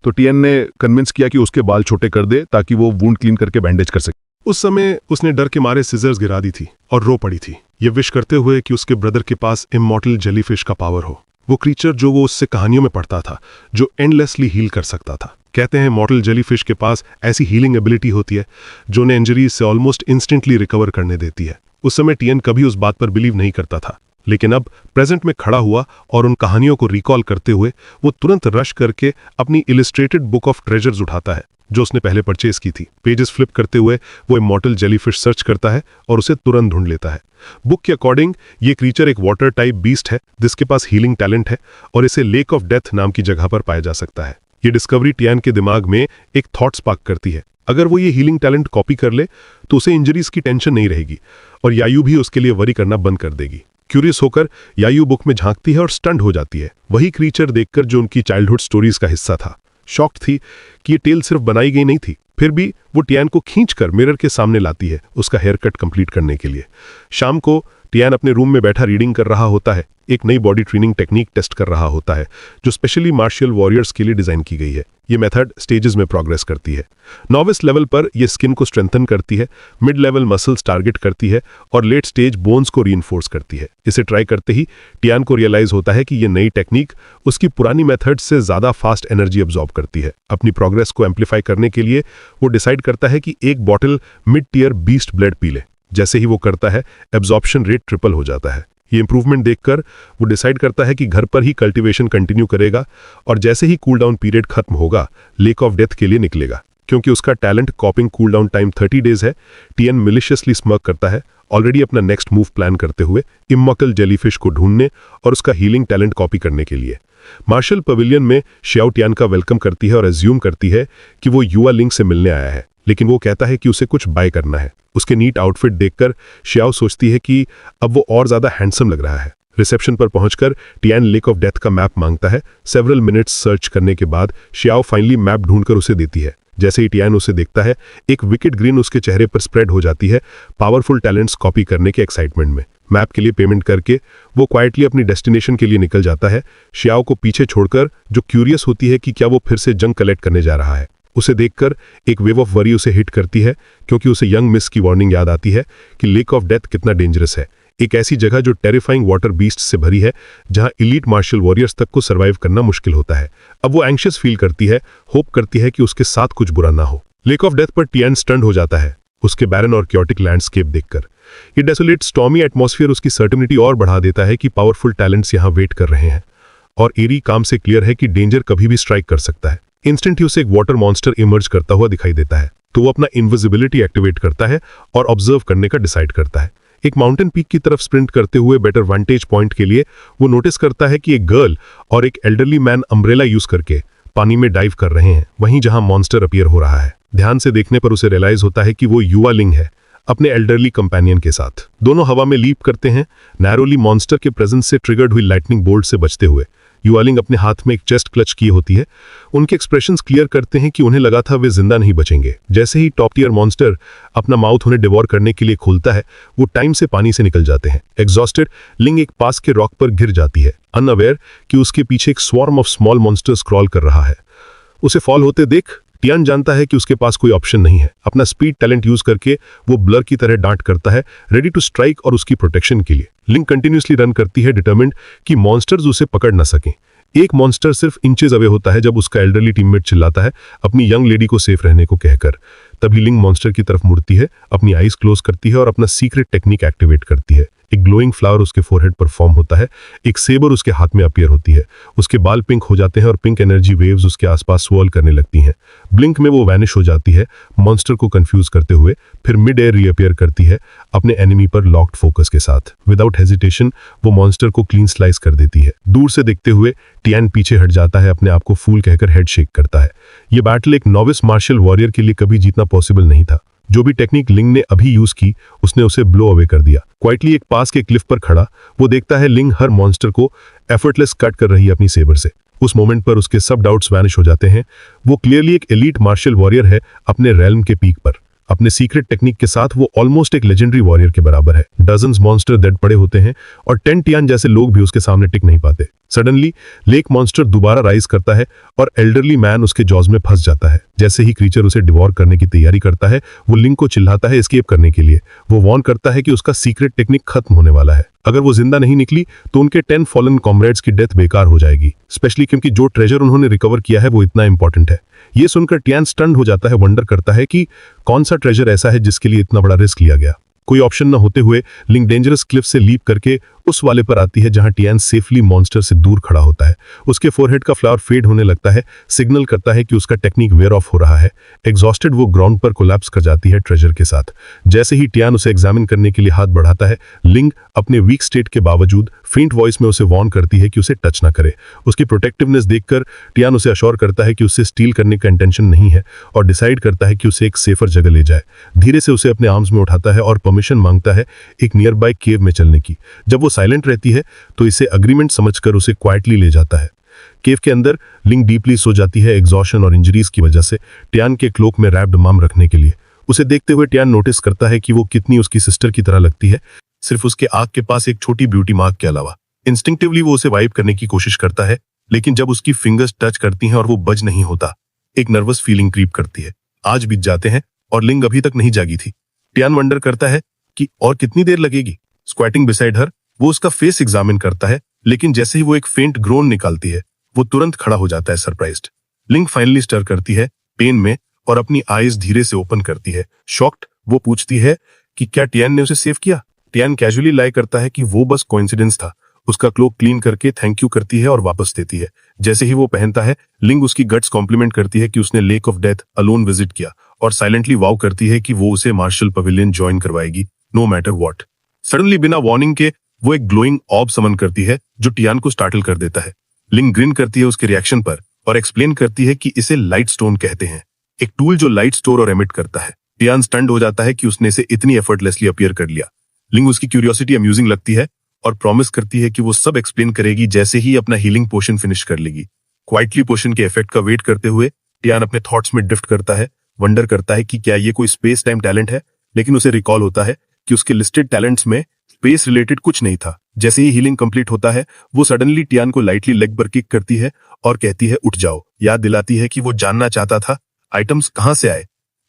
तो टियन ने कन्विंस किया कि उसके बाल छोटे कर दे ताकि वो वुंड क्लीन करके बैंडेज कर सके। उस समय उसने डर के मारे सिजर्स गिरा दी थी और रो पड़ी थी, ये विश करते हुए कि उसके ब्रदर के पास इमॉर्टल जेलीफिश का पावर हो, वो क्रीचर जो वो उससे कहानियों में पढ़ता था, जो एंडलेसली हील कर सकता था। कहते हैं मॉर्टल जेलीफिश के पास ऐसी हीलिंग एबिलिटी होती है जो उन्हें इंजरीज से ऑलमोस्ट इंस्टेंटली रिकवर करने देती है। उस समय टियन कभी उस बात पर बिलीव नहीं करता था, लेकिन अब प्रेजेंट में खड़ा हुआ और उन कहानियों को रिकॉल करते हुए वो तुरंत रश करके अपनी इलिस्ट्रेटेड बुक ऑफ ट्रेजर्स उठाता है जो उसने पहले परचेज की थी। पेजेस फ्लिप करते हुए वो इमॉर्टल जेलीफिश सर्च करता है और उसे तुरंत ढूंढ लेता है। बुक के अकॉर्डिंग ये क्रीचर एक वाटर टाइप बीस्ट है जिसके पास हीलिंग टैलेंट है और इसे लेक ऑफ डेथ नाम की जगह पर पाया जा सकता है। ये डिस्कवरी टियन के दिमाग में एक थॉट स्पार्क करती है। अगर वो ये हीलिंग टैलेंट कॉपी कर ले तो उसे इंजरीज की टेंशन नहीं रहेगी और यायू भी उसके लिए वरी करना बंद कर देगी। क्यूरियस होकर यायू बुक में झांकती है और स्टंट हो जाती है, वही क्रीचर देखकर जो उनकी चाइल्डहुड स्टोरीज का हिस्सा था। शॉक्ड थी कि ये टेल सिर्फ बनाई गई नहीं थी, फिर भी वो टियन को खींचकर मिरर के सामने लाती है उसका हेयर कट कंप्लीट करने के लिए। शाम को टियन अपने रूम में बैठा रीडिंग कर रहा होता है, एक नई बॉडी ट्रेनिंग टेक्निक टेस्ट कर रहा होता है जो स्पेशली मार्शियल वॉरियर्स के लिए डिजाइन की गई है। ये मेथड स्टेजेस में प्रोग्रेस करती है। नॉविस लेवल पर यह स्किन को स्ट्रेंथन करती है, मिड लेवल मसल्स टारगेट करती है और लेट स्टेज बोन्स को रीइंफोर्स करती है। इसे ट्राई करते ही टियन को रियलाइज होता है कि ये नई टेक्निक उसकी पुरानी मेथड से ज्यादा फास्ट एनर्जी अब्जॉर्ब करती है। अपनी प्रोग्रेस को एम्पलीफाई करने के लिए वो डिसाइड करता है कि एक bottle mid tier beast blood पी ले। जैसे ही वो करता है एब्जॉर्प्शन रेट ट्रिपल हो जाता है। ये इंप्रूवमेंट देखकर वो डिसाइड करता है कि घर पर ही कल्टीवेशन कंटिन्यू करेगा और जैसे ही कूल डाउन पीरियड खत्म होगा लेक ऑफ डेथ के लिए निकलेगा। क्योंकि उसका talent कॉपिंग cool down time 30 days है, टियन मिलिशियसली स्मर्क करता है, ऑलरेडी अपना नेक्स्ट मूव प्लान करते हुए इमॉर्टल जेलीफिश को ढूंढने और उसका हीलिंग टैलेंट कॉपी करने के लिए। मार्शल पवेलियन में श्याओ टियन का वेलकम करती है और एज्यूम करती है कि वो युवा लिंक से मिलने आया है, लेकिन वो कहता है कि उसे कुछ बाय करना है। उसके नीट आउटफिट देखकर श्याओ सोचती है कि अब वो और ज्यादा हैंडसम लग रहा है। रिसेप्शन पर पहुंचकर टियन लेक ऑफ डेथ का मैप मांगता है। सेवरल मिनट्स सर्च करने के बाद श्याओ फाइनली मैप ढूंढकर उसे देती है। जैसे ही टियन उसे देखता है, एक विकेट ग्रीन उसके चेहरे पर स्प्रेड हो जाती है, पावरफुल टैलेंट्स कॉपी करने के एक्साइटमेंट में। मैप के लिए पेमेंट करके वो क्वाइटली अपनी डेस्टिनेशन के लिए निकल जाता है, श्याओ को पीछे छोड़कर, जो क्यूरियस होती है कि क्या वो फिर से जंग कलेक्ट करने जा रहा है। उसे देखकर एक वेव ऑफ वरी उसे हिट करती है, क्योंकि उसे यंग मिस की वार्निंग याद आती है कि लेक ऑफ डेथ कितना डेंजरस है, एक ऐसी जगह जो टेरिफाइंग वाटर बीस्ट से भरी है, जहां इलीट मार्शल वॉरियर्स तक को सर्वाइव करना मुश्किल होता है। अब वो एंग्शियस फील करती है, होप करती है कि उसके साथ कुछ बुरा ना हो। लेक ऑफ डेथ पर टियान स्टन्ड हो जाता है उसके बैरन और क्योटिक लैंडस्केप देखकर। ये डेसोलेट स्टॉर्मी एटमॉस्फेयर उसकी सर्टेनिटी और बढ़ा देता है कि पावरफुल टैलेंट्स यहां वेट कर रहे हैं, और एरी काम से क्लियर है कि डेंजर कभी भी स्ट्राइक कर सकता है। इंस्टेंट ही उसे एक वाटर मॉन्स्टर इमर्ज करता हुआ दिखाई देता है, तो वो अपना इनविजिबिलिटी एक्टिवेट करता है और ऑब्जर्व करने का डिसाइड करता है। एक माउंटेन पीक की तरफ स्प्रिंट करते हुए बेटर वांटेज पॉइंट के लिए वो नोटिस करता है कि एक गर्ल और एक एल्डरली मैन अम्ब्रेला यूज करके पानी में डाइव कर रहे हैं, वहीं जहां मॉन्स्टर अपीयर हो रहा है। ध्यान से देखने पर उसे रियलाइज होता है कि वो युवा लिंग है अपने एल्डरली कंपेनियन के साथ। दोनों हवा में लीप करते हैं, नैरोली मॉन्स्टर के प्रेजेंस से ट्रिगर्ड हुई लाइटनिंग बोल्ट से बचते हुए। युवालिंग अपने हाथ में एक चेस्ट क्लच की होती है। उनके एक्सप्रेशंस क्लियर करते हैं कि उन्हें लगा था वे जिंदा नहीं बचेंगे। जैसे ही टॉप टियर मॉन्स्टर अपना माउथ उन्हें डिवोर करने के लिए खोलता है, वो टाइम से पानी से निकल जाते हैं। एग्जॉस्टेड, लिंग एक पास के रॉक पर गिर जाती है, अनअवेयर कि उसके पीछे एक swarm of small monsters crawl कर रहा है। उसे फॉल होते देख टियान जानता है कि उसके पास कोई ऑप्शन नहीं है। अपना स्पीड टैलेंट यूज करके वो ब्लर की तरह डांट करता है, रेडी टू स्ट्राइक और उसकी प्रोटेक्शन के लिए। लिंक कंटिन्यूसली रन करती है, डिटरमिन्ड कि मॉन्स्टर्स उसे पकड़ न सकें। एक मॉन्स्टर सिर्फ इंचेस अवे होता है जब उसका एल्डरली टीममेट चिल्लाता है अपनी यंग लेडी को सेफ रहने को कहकर। तभी लिंक मॉन्स्टर की तरफ मुड़ती है, अपनी आईज क्लोज करती है और अपना सीक्रेट टेक्निक एक्टिवेट करती है। एक ग्लोइंग फ्लावर उसके फोरहेड पर फॉर्म होता है, एक सेबर उसके हाथ में अपीयर होती है। उसके बाल पिंक हो जाते हैं और पिंक एनर्जी वेव्स उसके आसपास स्वॉल करने लगती हैं। ब्लिंक में वो वैनिश हो जाती है, मॉन्स्टर को कंफ्यूज करते हुए, फिर मिड एयर रीअपीयर करती है अपने एनिमी पर लॉक्ड फोकस के साथ। विदाउट हेजिटेशन वो मॉन्स्टर को क्लीन स्लाइस कर देती है। दूर से देखते हुए टियान पीछे हट जाता है, अपने आप को फूल कहकर हेड शेक करता है। ये बैटल एक नॉविस मार्शल वॉरियर के लिए कभी जीतना पॉसिबल नहीं था। जो भी टेक्निक लिंग ने अभी यूज की, उसने उसे ब्लो अवे कर दिया। क्वाइटली एक पास के क्लिफ पर खड़ा वो देखता है लिंग हर मॉन्स्टर को एफर्टलेस कट कर रही है अपनी सेबर से। उस मोमेंट पर उसके सब डाउट्स वैनिश हो जाते हैं। वो क्लियरली एक एलीट मार्शल वॉरियर है अपने रेल्म के पीक पर। अपने सीक्रेट टेक्निक के साथ वो ऑलमोस्ट एक लेजेंडरी वॉरियर के बराबर है। डजन्स मॉन्स्टर डेड पड़े होते हैं और 10 टियान जैसे लोग भी उसके सामने टिक नहीं पाते। सडनली लेक मॉन्स्टर दोबारा राइज करता है और एल्डरली मैन उसके जॉज में फंस जाता है। जैसे ही क्रीचर उसे डिवोर करने की तैयारी करता है, वो लिंक को चिल्लाता है एस्केप करने के लिए। वो वॉर्न करता है कि उसका सीक्रेट टेक्निक खत्म होने वाला है। अगर वो जिंदा नहीं निकली तो उनके 10 फॉलन कॉमरेड्स की डेथ बेकार हो जाएगी, स्पेशली क्योंकि जो ट्रेजर उन्होंने रिकवर किया है वो इतना इंपॉर्टेंट है। ये सुनकर टियान स्टन्ड हो जाता है, वंडर करता है कि कौन सा ट्रेजर ऐसा है जिसके लिए इतना बड़ा रिस्क लिया गया। कोई ऑप्शन न होते हुए लिंक डेंजरस क्लिफ से लीप करके उस वाले पर आती है जहां टियान सेफली मॉन्स्टर से दूर खड़ा होता है। उसके फोरहेड का फ्लावर फेड होने लगता है, सिग्नल करता है कि उसका टेक्निक वेयर ऑफ हो रहा है। एग्जॉस्टेड वो ग्राउंड पर कोलैप्स कर जाती है ट्रेजर के साथ। जैसे ही टियान उसे एग्जामिन करने के लिए हाथ बढ़ाता है, लिंक अपने वीक स्टेट के बावजूद फेंट वॉइस में उसे वार्न करती है कि उसे टच ना करे। उसकी प्रोटेक्टिवनेस देखकर टियान उसे अश्योर करता है कि उससे स्टील करने का इंटेंशन नहीं है और डिसाइड करता है कि उसे एक सेफर जगह ले जाए। धीरे से उसे अपने आर्म्स में उठाता है और परमिशन मांगता है एक नियर बाय केव में चलने की। जब वो साइलेंट रहती है तो इसे अग्रीमेंट समझकर उसे क्वाइटली ले जाता है। केव के अंदर लिंक डीपली सो जाती है एग्जॉशन और इंजरीज की वजह से, टियान के क्लोक में रैप्ड मम रखने के लिए। उसे देखते हुए टियान नोटिस करता है कि वो कितनी उसकी सिस्टर की तरह लगती है, सिर्फ उसके आंख के पास एक छोटी ब्यूटी मार्क के अलावा। इंस्टिंक्टिवली वो उसे वाइप करने की कोशिश करता है, लेकिन जब उसकी फिंगर्स टच करती हैं और वो बज नहीं होता, एक नर्वस फीलिंग क्रीप करती है। आज बीत जाते हैं और लिंक अभी तक नहीं जागी थी। टियान वंडर करता है कि और कितनी देर लगेगी। स्क्वैटिंग बिसाइड हर वो उसका फेस एग्जामिन करता है, लेकिन जैसे ही वो एक फेंट ग्रोन निकालती है, वो तुरंत खड़ा हो जाता है सरप्राइज्ड। लिंक फाइनली स्टर करती है पेन में और अपनी आईज धीरे से ओपन करती है। शॉक्ड वो पूछती है कि क्या टियान ने उसे सेव किया। टियान कैजुअली लाई करता है कि वो बस कोइंसिडेंस था। उसका क्लोक क्लीन करके थैंक यू करती है और वापस देती है। जैसे ही वो पहनता है, लिंक उसकी गट्स कॉम्प्लीमेंट करती है कि उसने lake of death alone visit किया और साइलेंटली वाव करती है कि वो उसे मार्शल पवेलियन ज्वाइन करवाएगी नो मैटर व्हाट। सडनली बिना वार्निंग के वो एक ग्लोइंग ऑब समन करती है जो टियान को स्टार्टल कर देता है। लिंक ग्रिन करती है उसके रिएक्शन पर और एक्सप्लेन करती है कि इसे लाइट स्टोन कहते हैं, एक टूल जो लाइट स्टोर और एमिट करता है। टियान स्टन्ड हो जाता है कि उसने इसे इतनी एफर्टलेसली अपीयर कर लिया। लिंक उसकी क्यूरियोसिटी अम्यूजिंग लगती है और प्रॉमिस करती है कि वो सब एक्सप्लेन करेगी जैसे ही अपना हीलिंग पोशन फिनिश कर लेगी। क्वाइटली पोशन के इफेक्ट का वेट करते हुए टियान अपने थॉट्स में ड्रिफ्ट करता है, वंडर करता है कि क्या ये कोई स्पेस टाइम टैलेंट है, लेकिन उसे रिकॉल होता है कि उसके लिस्टेड टैलेंट्स में स्पेस रिलेटेड कुछ नहीं था। जैसे ही हीलिंग कंप्लीट होता है, वो सडनली टियान को लाइटली लेग पर किक करती है और कहती है उठ जाओ। याद दिलाती है कि वो जानना चाहता था आइटम्स कहां से आए।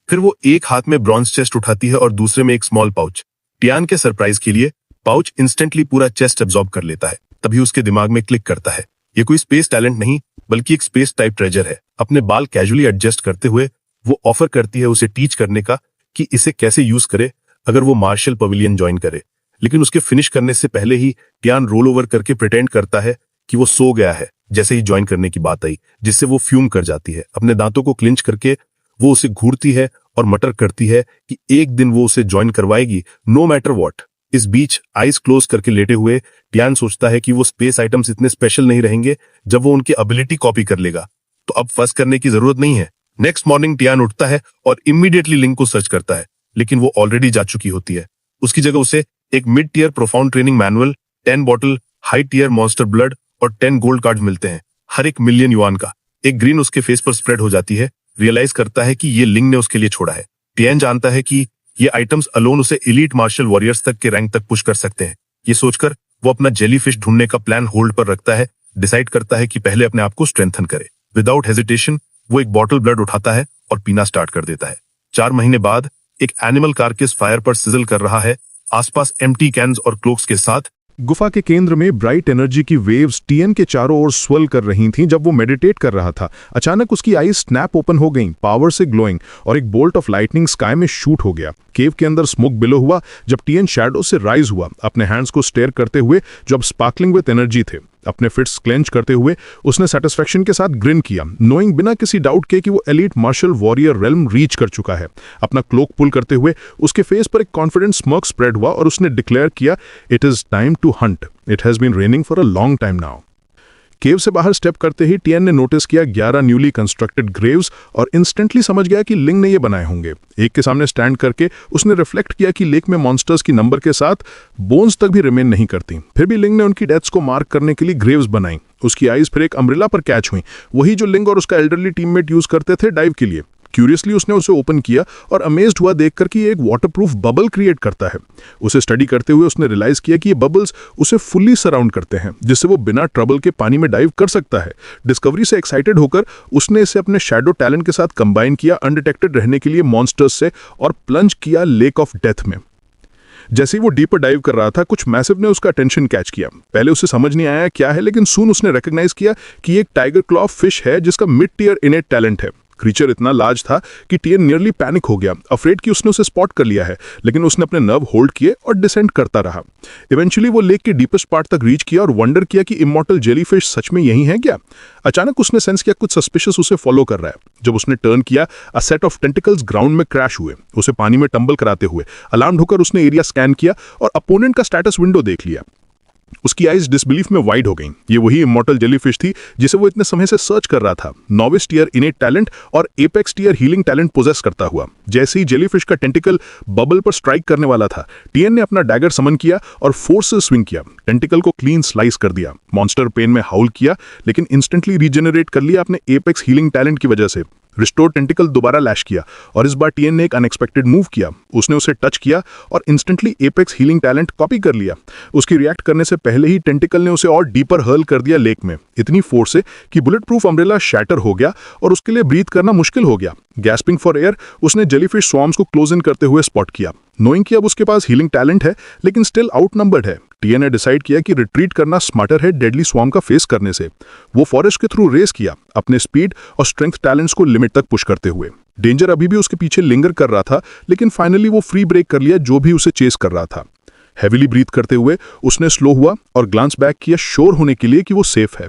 फिर वो एक हाथ में ब्रॉन्ज चेस्ट उठाती है और दूसरे में एक स्मॉल पाउच। टियान के सरप्राइज के लिए पाउच इंस्टेंटली पूरा चेस्ट एब्जॉर्ब कर लेता है। तभी उसके दिमाग में क्लिक करता है, ये कोई स्पेस टैलेंट नहीं बल्कि एक स्पेस टाइप ट्रेजर है। अपने बाल कैजुअली एडजस्ट करते हुए वो ऑफर करती है उसे टीच करने का कि इसे कैसे यूज करे अगर वो मार्शल पवेलियन ज्वाइन करे। लेकिन उसके फिनिश करने से पहले ही टियान रोल ओवर करके प्रिटेंड करता है कि वो सो गया है जैसे ही ज्वाइन करने की बात आई, जिससे वो फ्यूम कर जाती है। अपने दांतों को क्लिंच करके वो उसे घूरती है और मटर करती है कि एक दिन वो उसे ज्वाइन करवाएगी नो मैटर व्हाट। इस बीच आईज क्लोज करके लेटे हुए टियान सोचता है कि वो स्पेस आइटम्स इतने स्पेशल नहीं रहेंगे जब वो उनकी एबिलिटी कॉपी कर लेगा, तो अब फर्स्ट करने की जरूरत नहीं है। नेक्स्ट मॉर्निंग टियान उठता है और इमीडिएटली लिंक को सर्च करता है, लेकिन वो ऑलरेडी जा चुकी होती है। उसकी जगह उसे एक mid tier profound training manual, 10 bottle high tier monster blood और 10 गोल्ड कार्ड्स मिलते हैं, हर एक मिलियन युआन का। एक ग्रीन उसके फेस पर स्प्रेड हो जाती है। रियलाइज करता है कि ये लिंग ने उसके लिए छोड़ा है। टियान जानता है कि ये आइटम्स अलोन उसे एलीट मार्शल वॉरियर्स तक के रैंक तक पुश कर सकते हैं। ये सोचकर वो अपना जेलीफिश ढूंढने का प्लान होल्ड पर रखता है। डिसाइड करता है कि पहले अपने आप को स्ट्रेंथन करे। विदाउट हेजिटेशन वो एक बॉटल ब्लड उठाता है और पीना स्टार्ट कर देता है। 4 महीने बाद एक एनिमल कार्केस फायर पर सिजल कर रहा है, आसपास एम्प्टी कैन्स और क्लोक्स के साथ। गुफा के केंद्र में ब्राइट एनर्जी की वेव्स टियन के चारों ओर स्वेल कर रही थीं जब वो मेडिटेट कर रहा था। अचानक उसकी आईज स्नैप ओपन हो गईं, पावर से ग्लोइंग, और एक बोल्ट ऑफ लाइटनिंग स्काई में शूट हो गया। केव के अंदर स्मोक बिलो हुआ जब टियन शैडो से राइज हुआ, अपने हैंड्स को स्टेयर करते हुए जो अब स्पार्कलिंग विद एनर्जी थे। अपने फिट्स क्लेंच करते हुए उसने सेटिस्फैक्शन के साथ ग्रिन किया, नोइंग बिना किसी डाउट के कि वो elite martial warrior realm reach कर चुका है। अपना क्लोक पुल करते हुए उसके फेस पर एक कॉन्फिडेंट स्मर्क स्प्रेड हुआ और उसने डिक्लेयर किया, it is time to hunt, it has been raining for a long time now. Cave से बाहर स्टेप करते ही टियन ने नोटिस किया 11 न्यूली कंस्ट्रक्टेड ग्रेव्स और इंस्टेंटली समझ गया कि लिंग ने ये बनाए होंगे। एक के सामने स्टैंड करके उसने रिफ्लेक्ट किया कि लेक में मॉन्स्टर्स की नंबर के साथ बोन्स तक भी रिमेन नहीं करती। फिर भी लिंग ने उनकी डेथ्स को मार्क करने के लिए ग्रेव्स बनाई। उसकी आईज फिर एक अम्ब्रेला पर कैच हुई, वही जो लिंग और उसका एल्डरली टीममेट यूज करते थे डाइव के लिए। क्यूरियसली उसने उसे ओपन किया और अमेज्ड हुआ देखकर कि ये एक वाटरप्रूफ बबल क्रिएट करता है। उसे स्टडी करते हुए उसने रियलाइज किया कि ये बबल्स उसे फुल्ली सराउंड करते हैं, जिससे वो बिना ट्रबल के पानी में डाइव कर सकता है। डिस्कवरी से एक्साइटेड होकर उसने इसे अपने शैडो टैलेंट के साथ कंबाइन किया अनडिटेक्टेड रहने के लिए मॉन्स्टर्स से, और प्लंज किया लेक ऑफ डेथ में। जैसे ही वो डीपर डाइव कर रहा था, कुछ मैसिव ने उसका अटेंशन कैच किया। पहले उसे समझ नहीं आया क्या है, लेकिन सून उसने रिकॉग्नाइज किया कि एक टाइगर क्लॉ फिश है जिसका मिड टीयर इनेट टैलेंट है। क्रीचर इतना लार्ज था कि टियन नियरली पैनिक हो गया, अफ्रेड कि उसने उसे स्पॉट कर लिया है, लेकिन उसने अपने नर्व होल्ड किए और डिसेंड करता रहा। इवेंचुअली वो लेक के डीपेस्ट पार्ट तक रीच किया और वंडर किया कि इमॉर्टल जेलीफिश सच में यही है क्या। अचानक उसने सेंस किया कुछ सस्पिशियस उसे फॉलो कर रहा है। जब उसने टर्न किया, a set of tentacles ground में क्रैश हुए, उसे पानी में टंबल कराते हुए। अलार्म होकर उसने एरिया स्कैन किया और अपोनेंट का स्टेटस विंडो देख लिया। उसकी आइज डिसबिलीफ में वाइड हो गईं। ये वही इमॉर्टल जेलीफिश थी जिसे वो इतने समय से सर्च कर रहा था, नोविस टीयर इनेट टैलेंट और apex tier healing talent possess करता हुआ। जैसे ही जेलीफिश का टेंटिकल बबल पर स्ट्राइक करने वाला था, टियन ने अपना डैगर समन किया और फोर्स से स्विंग किया। टेंटिकल को क्लीन स्लाइस कर दिया। मॉन्स्टर पेन में हाउल किया, लेकिन इंस्टेंटली रीजनरेट कर लिया अपने एपेक्स हीलिंग टैलेंट की वजह से। रिस्टोर टेंटिकल दोबारा लैश किया और इस बार टियन ने एक अनएक्सपेक्टेड मूव किया। उसने उसे टच किया और instantly apex healing talent copy कर लिया। उसकी रिएक्ट करने से पहले ही टेंटिकल ने उसे और डीपर हर्ल कर दिया लेक में, इतनी फोर्स से कि बुलेट प्रूफ अम्ब्रेला शैटर हो गया और उसके लिए ब्रीथ करना मुश्किल हो गया। गैस्पिंग फॉर एयर, उसने जेलीफिश स्वॉर्म्स को क्लोज इन करते हुए स्पॉट किया, नोइंग कि अब उसके पास हीलिंग टैलेंट है लेकिन स्टिल आउटनंबर्ड है। टियन ने डिसाइड किया कि रिट्रीट करना स्मार्टर है डेडली स्वॉर्म का फेस करने से। वो फॉरेस्ट के थ्रू रेस किया, अपने स्पीड और स्ट्रेंथ टैलेंट्स को लिमिट तक पुश करते हुए। डेंजर अभी भी उसके पीछे लिंगर कर रहा था, लेकिन फाइनली वो फ्री ब्रेक कर लिया जो भी उसे चेस कर रहा था। हेविली ब्रीथ करते हुए उसने स्लो हुआ और ग्लांस बैक किया श्योर होने के लिए कि वो सेफ है।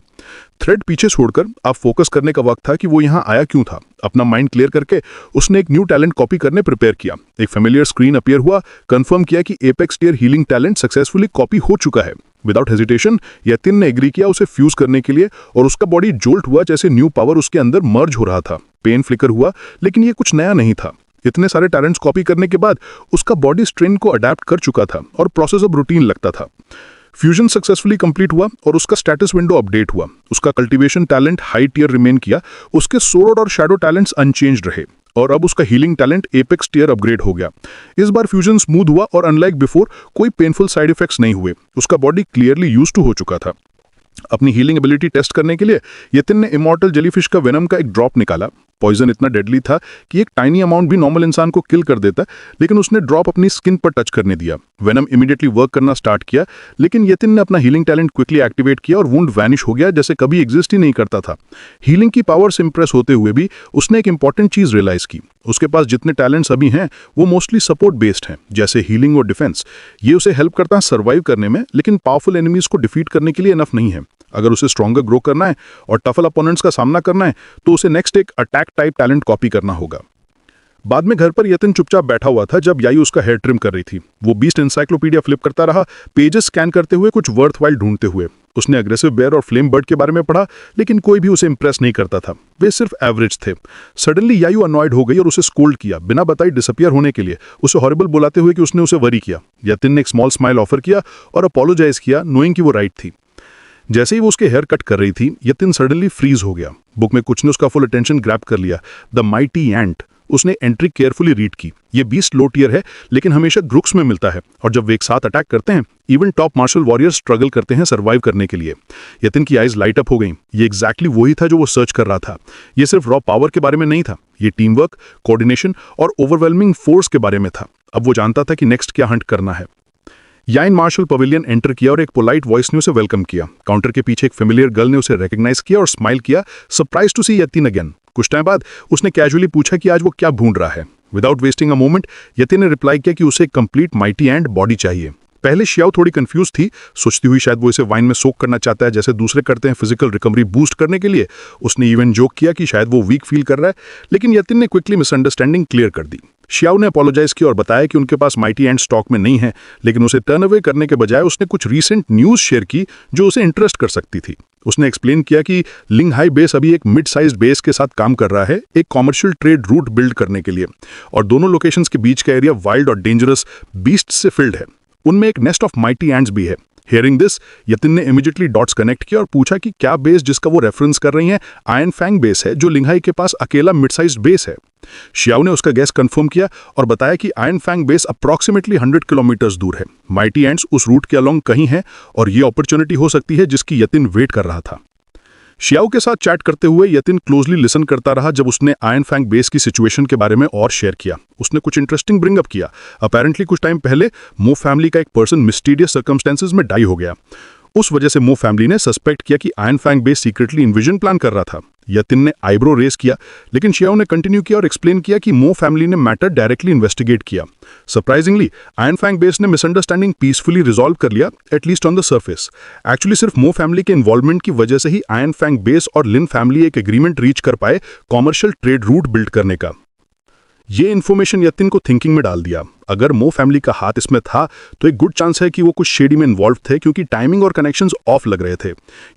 थ्रेड पीछे छोड़कर अब फोकस करने का वक्त था कि वो यहाँ आया क्यों था। अपना माइंड क्लियर करके उसने एक न्यू टैलेंट कॉपी करने प्रिपेयर किया। एक फेमिलियर स्क्रीन अपीयर हुआ, कंफर्म किया कि apex tier healing talent successfully copy हो चुका है। विदाउट हेजिटेशन यतिन ने एग्री किया उसे फ्यूज करने के लिए और उसका बॉडी जोल्ट हुआ जैसे न्यू पावर उसके अंदर मर्ज हो रहा था। पेन फ्लिकर हुआ, लेकिन ये कुछ नया नहीं था। इतने सारे टैलेंट्स कॉपी करने के बाद उसका बॉडी स्ट्रेन को अडेप्ट कर चुका था और प्रोसेस अब रूटीन लगता था। फ्यूजन सक्सेसफुली कंप्लीट हुआ और उसका स्टेटस विंडो अपडेट हुआ। उसका cultivation talent high tier remain किया, उसके सोर्ड और शैडो टैलेंट्स अनचेंज्ड रहे और अब उसका healing talent apex tier upgrade हो गया। इस बार फ्यूजन स्मूथ हुआ और अनलाइक बिफोर कोई पेनफुल साइड इफेक्ट्स नहीं हुए। उसका बॉडी क्लियरली यूज्ड टू हो चुका था। अपनी हीलिंग एबिलिटी टेस्ट करने के लिए यतिन ने इमॉर्टल जेलीफिश का वेनम का एक ड्रॉप निकाला। पॉइजन इतना डेडली था कि एक टाइनी अमाउंट भी नॉर्मल इंसान को किल कर देता, लेकिन उसने ड्रॉप अपनी स्किन पर टच करने दिया। वेनम इमीडिएटली वर्क करना स्टार्ट किया, लेकिन यतिन ने अपना हीलिंग टैलेंट क्विकली एक्टिवेट किया और वुंड वैनिश हो गया जैसे कभी एग्जिस्ट ही नहीं करता था। हीलिंग की पावर से इंप्रेस होते हुए भी उसने एक इंपॉर्टेंट चीज रियलाइज की, उसके पास जितने टैलेंट्स अभी हैं वो मोस्टली सपोर्ट बेस्ड हैं, जैसे हीलिंग और डिफेंस। ये उसे हेल्प करता है सर्वाइव करने में, लेकिन पावरफुल एनिमीज को डिफीट करने के लिए इनफ नहीं है। अगर उसे स्ट्रॉन्गर ग्रो करना है और टफल अपोनेंट्स का सामना करना है तो उसे नेक्स्ट एक अटैक टाइप टैलेंट कॉपी करना होगा। बाद में घर पर यतिन चुपचाप बैठा हुआ था जब याई उसका हेयर ट्रिम कर रही थी। वो बीस्ट एनसाइक्लोपीडिया फ्लिप करता रहा, पेजेस स्कैन करते हुए, कुछ वर्थवाइल ढूंढते हुए। उसने अग्रेसिव बेयर और फ्लेम बर्ड के बारे में पढ़ा, लेकिन कोई भी उसे इंप्रेस नहीं करता था, वे सिर्फ एवरेज थे। सडनली यायू अनॉयड हो गई और उसे स्कोल्ड किया, बिना बताई डिसअपियर होने के लिए, उसे हॉरिबल बुलाते हुए कि उसने उसे वरी किया। यतिन ने एक स्मॉल स्माइल ऑफर किया और अपोलोजाइज किया, नोइंग कि वो राइट थी। जैसे ही वो उसके हेयर कट कर रही थी, यतिन सडनली फ्रीज हो गया। बुक में कुछ ने उसका फुल अटेंशन ग्रैब कर लिया, द माइटी एंट। उसने एंट्री केयरफुली रीड की। ये बीस्ट लो टियर है, लेकिन हमेशा ग्रुप्स में मिलता है, और जब वे एक साथ अटैक करते हैं, even top martial warriors struggle करते हैं सर्वाइव करने के लिए। यतिन की आइज लाइट अप हो गई। ये एग्जैक्टली वही था जो वो सर्च कर रहा था। ये सिर्फ रॉ पावर के बारे में नहीं था, ये टीम वर्क, कोऑर्डिनेशन और ओवरवेलमिंग फोर्स के बारे में था। अब वो जानता था कि नेक्स्ट क्या हंट करना है। याइन मार्शल पवेलियन एंटर किया और एक पोलाइट वॉइस ने उसे वेलकम किया। काउंटर के पीछे एक फेमिलियर गर्ल ने उसे रिकॉग्नाइज किया और स्माइल किया, surprise to see Yatin again. कुछ टाइम बाद उसने कैजुअली पूछा कि आज वो क्या ढूंढ रहा है। Without wasting a moment Yatin ने रिप्लाई किया कि उसे कंप्लीट माइटी एंड बॉडी चाहिए। पहले शियाओ थोड़ी कंफ्यूज थी, सोचती हुई शायद वो इसे वाइन में सोक करना चाहता है जैसे दूसरे करते हैं फिजिकल रिकवरी बूस्ट करने के लिए। उसने इवन जोक किया कि शायद वो वीक फील कर रहा है, लेकिन यतिन ने क्विकली मिसअंडरस्टैंडिंग क्लियर कर दी। शियाओ ने अपोलोजाइज किया और बताया कि उनके पास माइटी एंड स्टॉक में नहीं है, लेकिन उसे टर्न अवे करने के बजाय उसने कुछ रीसेंट न्यूज शेयर की जो उसे इंटरेस्ट कर सकती थी। उसने एक्सप्लेन किया कि लिंगहाई बेस अभी एक मिड साइज्ड बेस के साथ काम कर रहा है, एक कॉमर्शियल ट्रेड रूट बिल्ड करने के लिए, और दोनों लोकेशंस के बीच का एरिया वाइल्ड और डेंजरस बीस्ट से फिल्ड है। उनमें एक नेस्ट ऑफ माइटी एंड्स भी है। हियरिंग दिस, यतिन ने इमीडिएटली डॉट्स कनेक्ट किया और पूछा कि क्या बेस जिसका वो रेफरेंस कर रही हैं आयरन फैंग बेस है, जो लिंगहाई के पास अकेला मिड साइज्ड बेस है। शियाओ ने उसका गैस कंफर्म किया और बताया कि iron fang base approximately 100 kilometres दूर है। माइटी एंड्स उस रूट के अलोंग कहीं हैं और ये अपॉर्चुनिटी हो सकती है जिसकी यतिन वेट कर रहा था। शियाओ के साथ चैट करते हुए यतिन क्लोजली लिसन करता रहा जब उसने आयरन फैंग बेस की सिचुएशन के बारे में और शेयर किया। उसने कुछ इंटरेस्टिंग ब्रिंग अप किया। अपेरेंटली कुछ टाइम पहले मो फैमिली का एक पर्सन मिस्टीरियस सर्कमस्टेंसेस में डाई हो गया। उस वजह से मो फैमिली ने सस्पेक्ट किया कि iron fang base secretly invasion plan कर रहा था। यतिन ने आईब्रो रेस किया, लेकिन शियाओ ने कंटिन्यू किया और एक्सप्लेन किया कि मो फैमिली ने मैटर डायरेक्टली इन्वेस्टिगेट किया। सरप्राइजिंगली आयरन फैंग बेस ने मिसअंडरस्टैंडिंग पीसफुली रिजॉल्व कर लिया, at least on the surface. Actually सिर्फ मो फैमिली के इन्वॉल्वमेंट की वजह से ही आयरन फैंग बेस और लिन फैमिली एक एग्रीमेंट रीच कर पाए कॉमर्शियल ट्रेड रूट बिल्ड करने का। ये इन्फॉर्मेशन यतिन को थिंकिंग में डाल दिया। अगर मो फैमिली का हाथ इसमें था तो एक गुड चांस है कि वो कुछ शेडी में इन्वॉल्व थे, क्योंकि टाइमिंग और कनेक्शंस ऑफ लग रहे थे।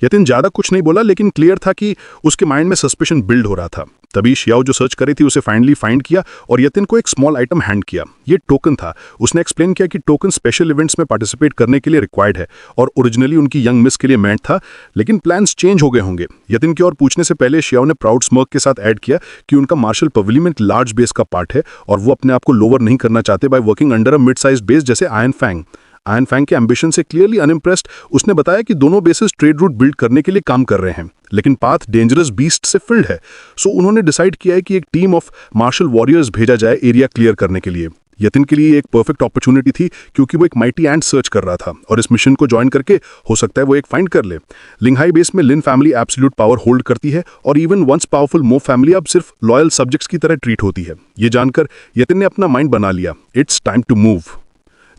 यतिन ज्यादा कुछ नहीं बोला, लेकिन क्लियर था कि उसके माइंड में सस्पिशन बिल्ड हो रहा था। तभी शियाओ जो सर्च करी थी उसे फाइनली फाइंड किया और यतिन को एक स्मॉल आइटम हैंड किया। ये टोकन था। उसने एक्सप्लेन किया कि टोकन स्पेशल इवेंट्स में पार्टिसिपेट करने के लिए रिक्वायर्ड है और ओरिजिनली उनकी यंग मिस के लिए मेंट था, लेकिन प्लान्स चेंज हो गए होंगे। यतिन की ओर पूछने से पहले शियाओ ने प्राउड स्मर्क के साथ ऐड किया कि उनका मार्शल पवेलियन में एक लार्ज बेस का पार्ट है और वो अपने आप को लोअर नहीं करना चाहते by working under a mid sized base जैसे आयरन फैंग। आयरन फैंग के एम्बिशन से क्लियरली अनइम्प्रेस्ड, उसने बताया कि दोनों बेसेस ट्रेड रूट बिल्ड करने के लिए काम कर रहे हैं, लेकिन पाथ डेंजरस बीस्ट से फिल्ड है। सो उन्होंने डिसाइड किया है कि एक टीम ऑफ मार्शल वॉरियर्स भेजा जाए एरिया क्लियर करने के लिए। यतिन के लिए एक परफेक्ट अपॉर्चुनिटी थी, क्योंकि वो एक माइटी एंड सर्च कर रहा था और इस मिशन को ज्वाइन करके हो सकता है वो एक फाइंड कर ले। लिंगहाई बेस में लिन फैमिली एब्सोल्यूट पावर होल्ड करती है और इवन वंस पावरफुल मो फैमिली अब सिर्फ लॉयल सब्जेक्ट्स की तरह ट्रीट होती है। ये जानकर यतिन ने अपना माइंड बना लिया, इट्स टाइम टू मूव।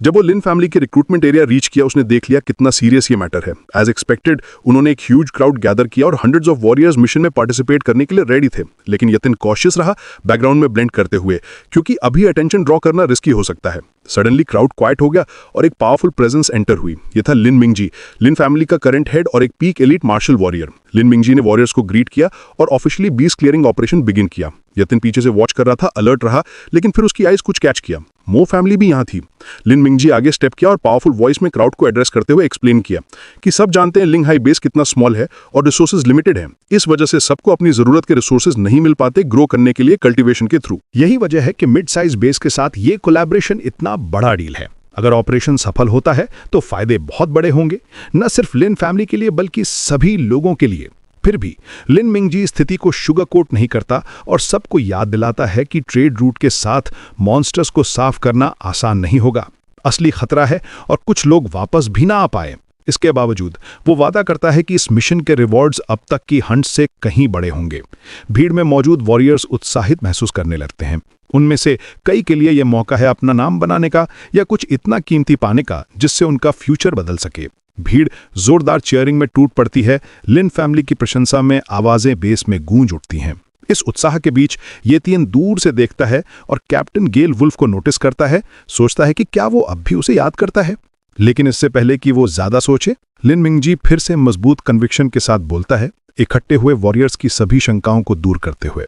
जब वो लिन फैमिली के रिक्रूटमेंट एरिया रीच किया, उसने देख लिया कितना सीरियस ये मैटर है। एज एक्सपेक्टेड उन्होंने एक ह्यूज क्राउड गैदर किया और हंड्रेड्स ऑफ वॉरियर्स मिशन में पार्टिसिपेट करने के लिए रेडी थे, लेकिन यतिन कॉशियस रहा बैकग्राउंड में ब्लेंड करते हुए, क्योंकि अभी अटेंशन ड्रॉ करना रिस्की हो सकता है। सडनली क्राउड क्वाइट हो गया और एक पावरफुल प्रेजेंस एंटर हुई। ये था लिन मिंगजी, लिन फैमिली का करंट हेड और एक पीक एलीट मार्शल वॉरियर। लिन मिंगजी ने वॉरियर्स को ग्रीट किया और ऑफिशियली बीस क्लियरिंग ऑपरेशन बिगिन किया। यतिन पीछे से वॉच कर रहा था, अलर्ट रहा, लेकिन फिर उसकी आइज कुछ कैच किया। मो फैमिली भी यहाँ थी। लिन मिंगजी आगे स्टेप किया और पावरफुल वॉइस में क्राउड को एड्रेस करते हुए एक्सप्लेन किया कि सब जानते हैं लिंगहाई बेस कितना स्मॉल है और रिसोर्सेज लिमिटेड है। इस वजह से सबको अपनी जरूरत के रिसोर्सेज नहीं मिल पाते ग्रो करने के लिए कल्टीवेशन के थ्रू। यही वजह है कि मिड साइज बेस के साथ ये कोलैबोरेशन इतना बड़ा डील है। अगर ऑपरेशन सफल होता है तो फायदे बहुत बड़े होंगे, न सिर्फ लिन फैमिली के लिए बल्कि सभी लोगों के लिए। फिर भी लिन मिंगजी स्थिति को शुगर कोट नहीं करता और सबको याद दिलाता है कि ट्रेड रूट के साथ मॉन्स्टर्स को साफ करना आसान नहीं होगा। असली खतरा है और कुछ लोग वापस भी ना आ पाए। इसके बावजूद वो वादा करता है कि इस मिशन के रिवॉर्ड्स अब तक की हंट से कहीं बड़े होंगे। भीड़ में मौजूद वॉरियर्स उत्साहित महसूस करने लगते हैं। उनमें से कई के लिए यह मौका है अपना नाम बनाने का या कुछ इतना कीमती पाने का जिससे उनका फ्यूचर बदल सके। भीड़ जोरदार चीयरिंग में टूट पड़ती है। लिन फैमिली की प्रशंसा में आवाजें बेस में गूंज उठती हैं। इस उत्साह के बीच येतियन दूर से देखता है और कैप्टन गेल वुल्फ को नोटिस करता है। सोचता है कि क्या वो अब भी उसे याद करता है, लेकिन इससे पहले कि वो ज्यादा सोचे, लिन मिंगजी फिर से मजबूत कन्विक्शन के साथ बोलता है, इकट्ठे हुए वॉरियर्स की सभी शंकाओं को दूर करते हुए।